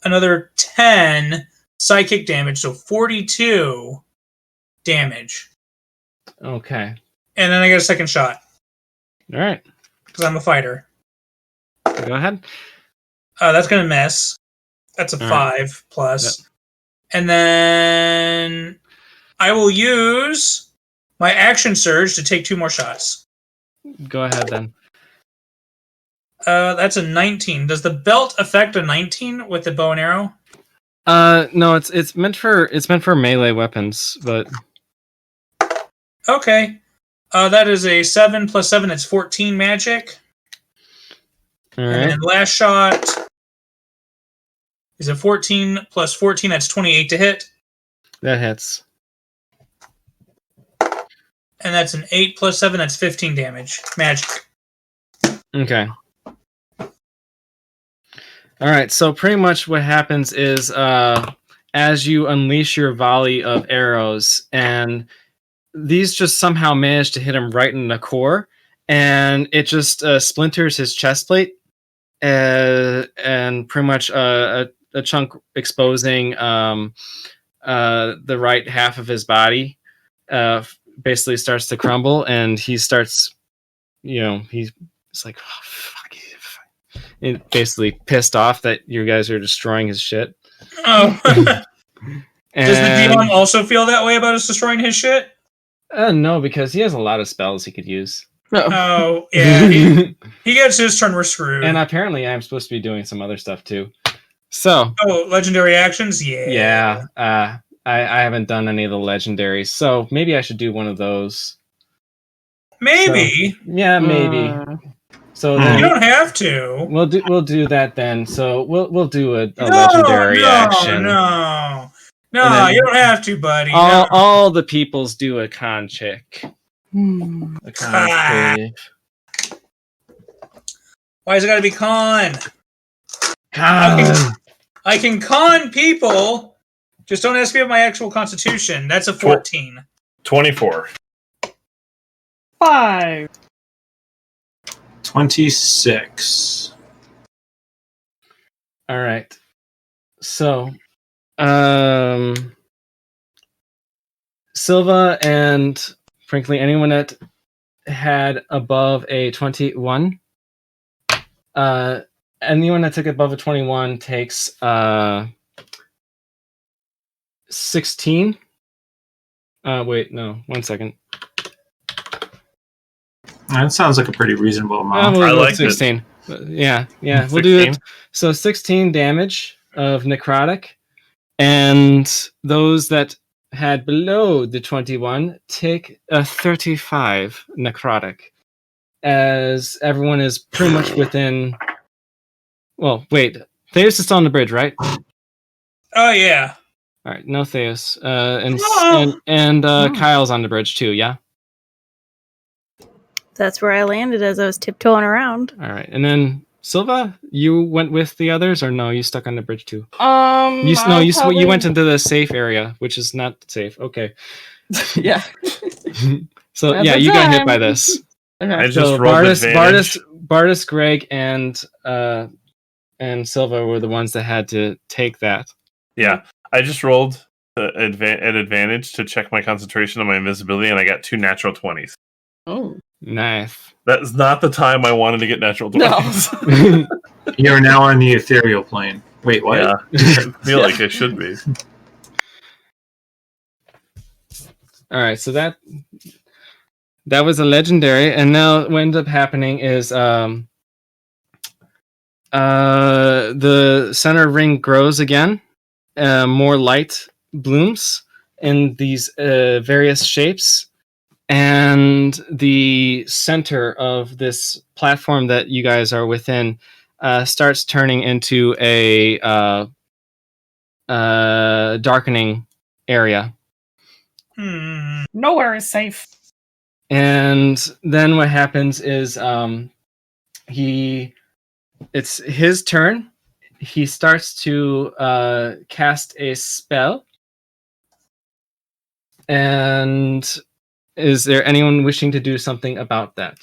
another 10 psychic damage. So 42 damage. Okay. And then I get a second shot. All right. Because I'm a fighter. Go ahead. That's going to miss. That's a 5 plus. Yep. And then I will use my action surge to take 2 more shots. Go ahead then. That's a 19. Does the belt affect a 19 with the bow and arrow? No, it's meant for melee weapons, but okay. That is a 7 plus 7. That's 14 magic. All and right. then last shot is a 14 plus 14. That's 28 to hit. That hits. And that's an 8 plus 7. That's 15 damage. Magic. Okay. All right. So pretty much what happens is as you unleash your volley of arrows, and these just somehow manage to hit him right in the core, and it just splinters his chest plate, and pretty much a chunk exposing the right half of his body. basically starts to crumble, and he starts, he's like, oh, fuck you. It basically pissed off that you guys are destroying his shit. Oh. Does the And, GM also feel that way about us destroying his shit? no, because he has a lot of spells he could use. Oh, yeah. He gets his turn, we're screwed. And apparently I'm supposed to be doing some other stuff too. So. Oh, legendary actions? Yeah. Yeah. I haven't done any of the legendaries, so maybe I should do one of those. Maybe. So, yeah, maybe. So then you don't have to. We'll do that then. So we'll do a legendary action. No, you don't have to, buddy. All the peoples do a con check. A con save. Why has it got to be con? Con. I can con people. Just don't ask me about my actual constitution. That's a 14. 24. 5. 26. All right. So, Silva and frankly anyone that had above a 21, anyone that took above a 21 takes 16. Wait, no, 1 second. That sounds like a pretty reasonable amount. I like 16. Yeah, 16? We'll do it. So 16 damage of necrotic, and those that had below the 21 take a 35 necrotic, as everyone is pretty much within. Well, wait, Theus is still on the bridge, right? Oh yeah. All right, no Theus, and Kyle's on the bridge too. Yeah. That's where I landed as I was tiptoeing around. All right, and then Silva, you went with the others, or no? You stuck on the bridge too. You went into the safe area, which is not safe. Okay. Yeah. So At yeah, the you got hit time. by this. Okay. I just So rolled advantage. Bardis, Greg, and Silva were the ones that had to take that. Yeah, I just rolled at advantage to check my concentration and my invisibility, and I got 2 natural 20s. Oh. Nice. That's not the time I wanted to get natural 20s. No. You're now on the ethereal plane. Wait, what? Yeah, I feel like I should be. All right, so that was a legendary, and now what ends up happening is the center ring grows again, more light blooms in these various shapes, and the center of this platform that you guys are within starts turning into a darkening area. Nowhere is safe. And then what happens is it's his turn. He starts to cast a spell. And is there anyone wishing to do something about that?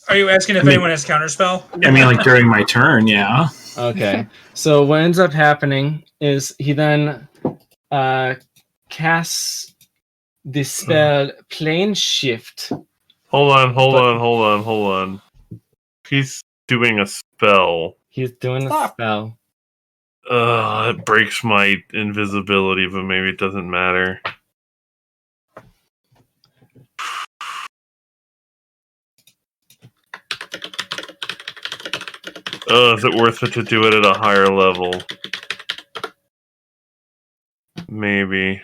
Are you asking if anyone has counterspell? I mean, like during my turn, yeah. Okay. So what ends up happening is he then casts the spell Plane Shift. Hold on. He's doing a spell. He's doing a spell. It breaks my invisibility, but maybe it doesn't matter. Is it worth it to do it at a higher level? Maybe.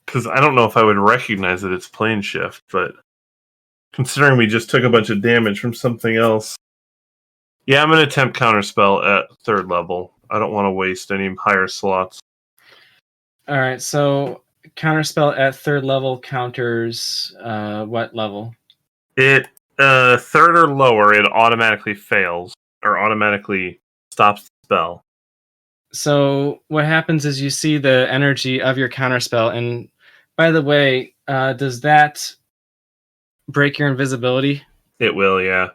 Because I don't know if I would recognize that it's plane shift, but considering we just took a bunch of damage from something else. Yeah, I'm going to attempt counterspell at 3rd level. I don't want to waste any higher slots. All right, so counterspell at 3rd level counters what level? It 3rd or lower, it automatically fails or automatically stops the spell. So what happens is you see the energy of your counterspell, and by the way, does that break your invisibility? It will, yeah.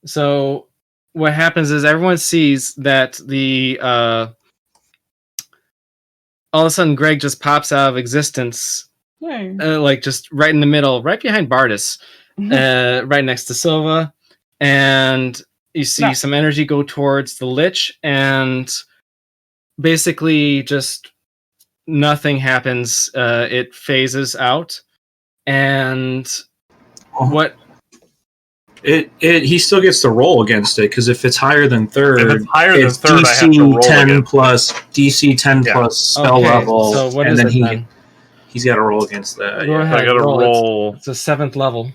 So what happens is everyone sees that the all of a sudden Greg just pops out of existence, like just right in the middle, right behind Bardis, right next to Silva, and you see some energy go towards the Lich, and basically just nothing happens. It phases out, and what? He still gets to roll against it because if it's higher than third, if it's higher than third, DC I have to roll 10 against plus DC 10 plus spell level. So what and is then it then? He's got to roll against that. Go ahead, I got to roll. It's a 7th level.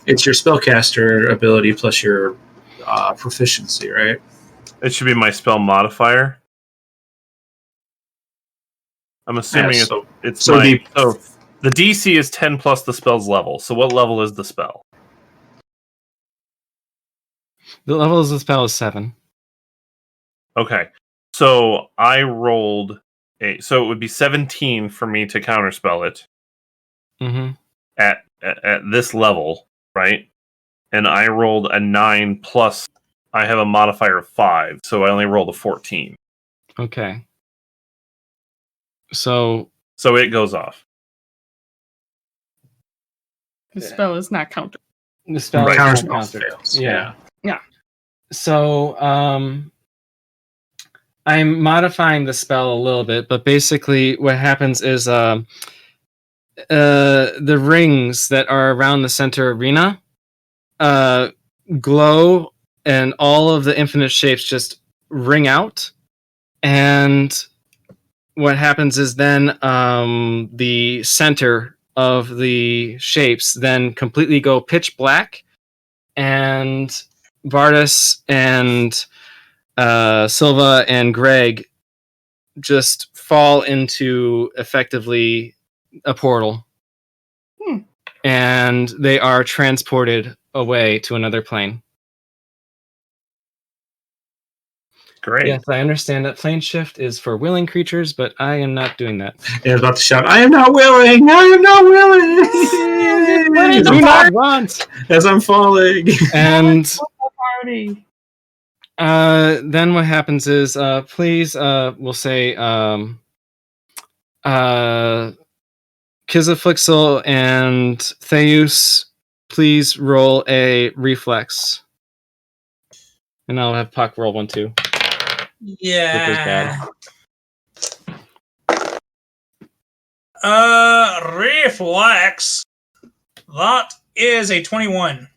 It's your spellcaster ability plus your proficiency, right? It should be my spell modifier. I'm assuming the DC is 10 plus the spell's level. So what level is the spell? The level of the spell is 7. Okay. So I rolled so it would be 17 for me to counterspell it. Mm-hmm. At this level, right? And I rolled a 9 plus I have a modifier of 5, so I only rolled a 14. Okay. So it goes off. The spell is not counted. The spell Right. is not counted. Yeah. So I'm modifying the spell a little bit, but basically what happens is the rings that are around the center arena glow, and all of the infinite shapes just ring out. And what happens is then the center of the shapes then completely go pitch black, and Vardis and Silva and Greg just fall into effectively a portal. And they are transported away to another plane. Great. Yes, I understand that plane shift is for willing creatures, but I am not doing that. I was about to shout, I am not willing! I am not willing! Do not want! As I'm falling. And Party. then what happens is, please, we'll say, Kizaflixel and Theus, please roll a reflex. And I'll have Puck roll one too. Yeah. Reflex. That is a 21.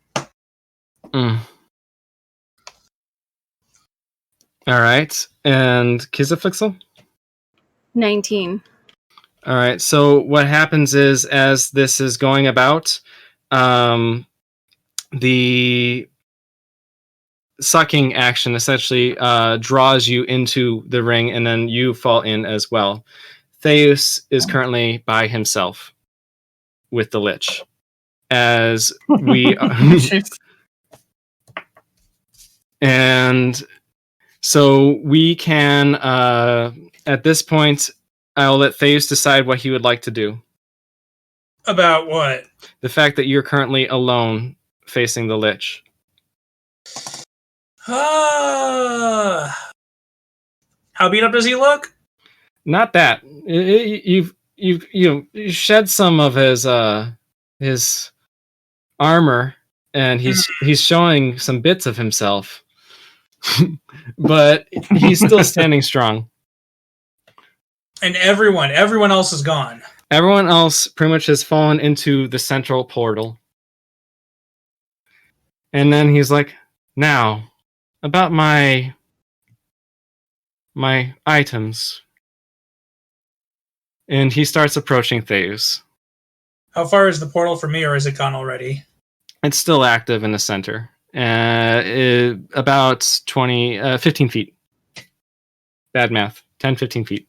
All right. And Kizaflixel? 19. All right. So what happens is, as this is going about, the sucking action essentially draws you into the ring, and then you fall in as well. Theus is currently by himself with the Lich. As we and so we can at this point, I'll let Theus decide what he would like to do. About what? The fact that you're currently alone facing the Lich. How beat up does he look? Not that. You shed some of his armor, and he's showing some bits of himself. But he's still standing strong. And everyone else is gone. Everyone else pretty much has fallen into the central portal. And then he's like, now, about my items. And he starts approaching Theus. How far is the portal from me, or is it gone already? It's still active in the center. About 15 feet. Bad math. 10, 15 feet.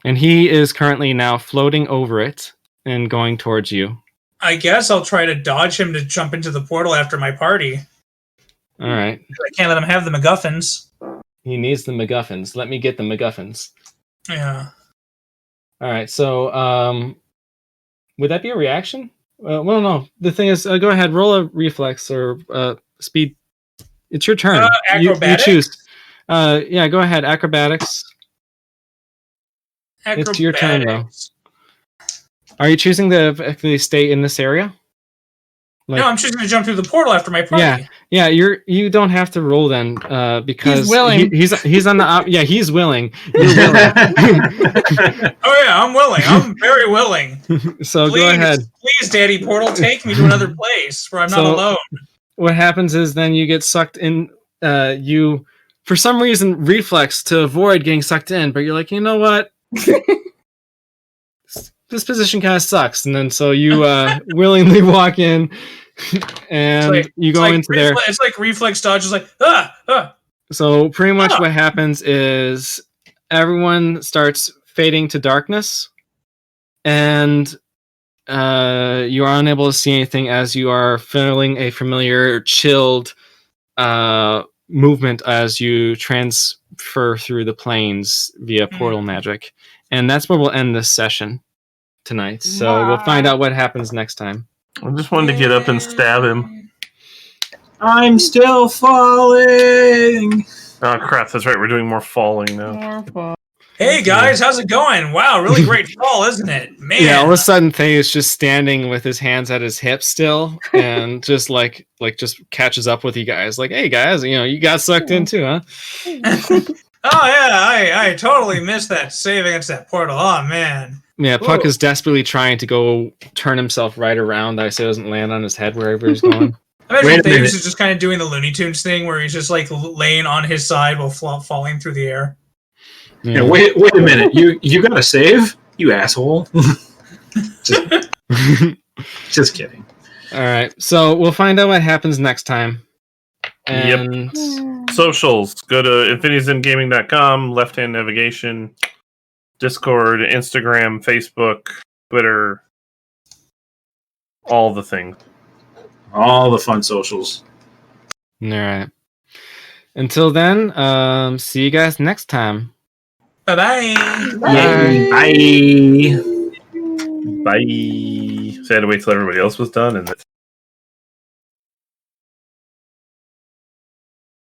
And he is currently now floating over it and going towards you. I guess I'll try to dodge him to jump into the portal after my party. All right. I can't let him have the MacGuffins. He needs the MacGuffins. Let me get the MacGuffins. Yeah. All right. So, would that be a reaction? Well, no. The thing is, go ahead. Roll a reflex or speed. It's your turn. Acrobatics? You choose. Yeah, go ahead. Acrobatics. It's your turn, though. Are you choosing to actually stay in this area? No, I'm just going to jump through the portal after my party. Yeah. You don't have to roll then, because He's willing. He's on the yeah. He's willing. You're willing. Oh yeah, I'm willing. I'm very willing. So Please, go ahead. Please, Daddy Portal, take me to another place where I'm not alone. What happens is then you get sucked in. You, for some reason, reflex to avoid getting sucked in, but you're like, you know what? This position kind of sucks, and then so you willingly walk in, and you go into there. It's like reflex dodge. It's like So pretty much what happens is everyone starts fading to darkness, and you are unable to see anything as you are feeling a familiar, chilled movement as you transfer through the planes via portal magic. And that's where we'll end this session tonight. So we'll find out what happens next time. I just wanted to get up and stab him. I'm still falling. Oh crap! That's right. We're doing more falling now. Hey guys, how's it going? Wow, really great fall, isn't it? Man. Yeah, all of a sudden Thay is just standing with his hands at his hips still, and just like just catches up with you guys. Like, hey guys, you got sucked in too, huh? Oh yeah, I totally missed that save against that portal. Oh man. Yeah, Puck is desperately trying to go turn himself right around. I say it doesn't land on his head wherever he's going. I imagine Davis is just kind of doing the Looney Tunes thing where he's just like laying on his side while falling through the air. Yeah, wait a minute. You got to save, you asshole. Just kidding. All right, so we'll find out what happens next time. And Socials. Go to infinityzengaming.com, left-hand navigation, Discord, Instagram, Facebook, Twitter, all the things. All the fun socials. All right. Until then, see you guys next time. Bye-bye. Bye. Bye. So I had to wait till everybody else was done, and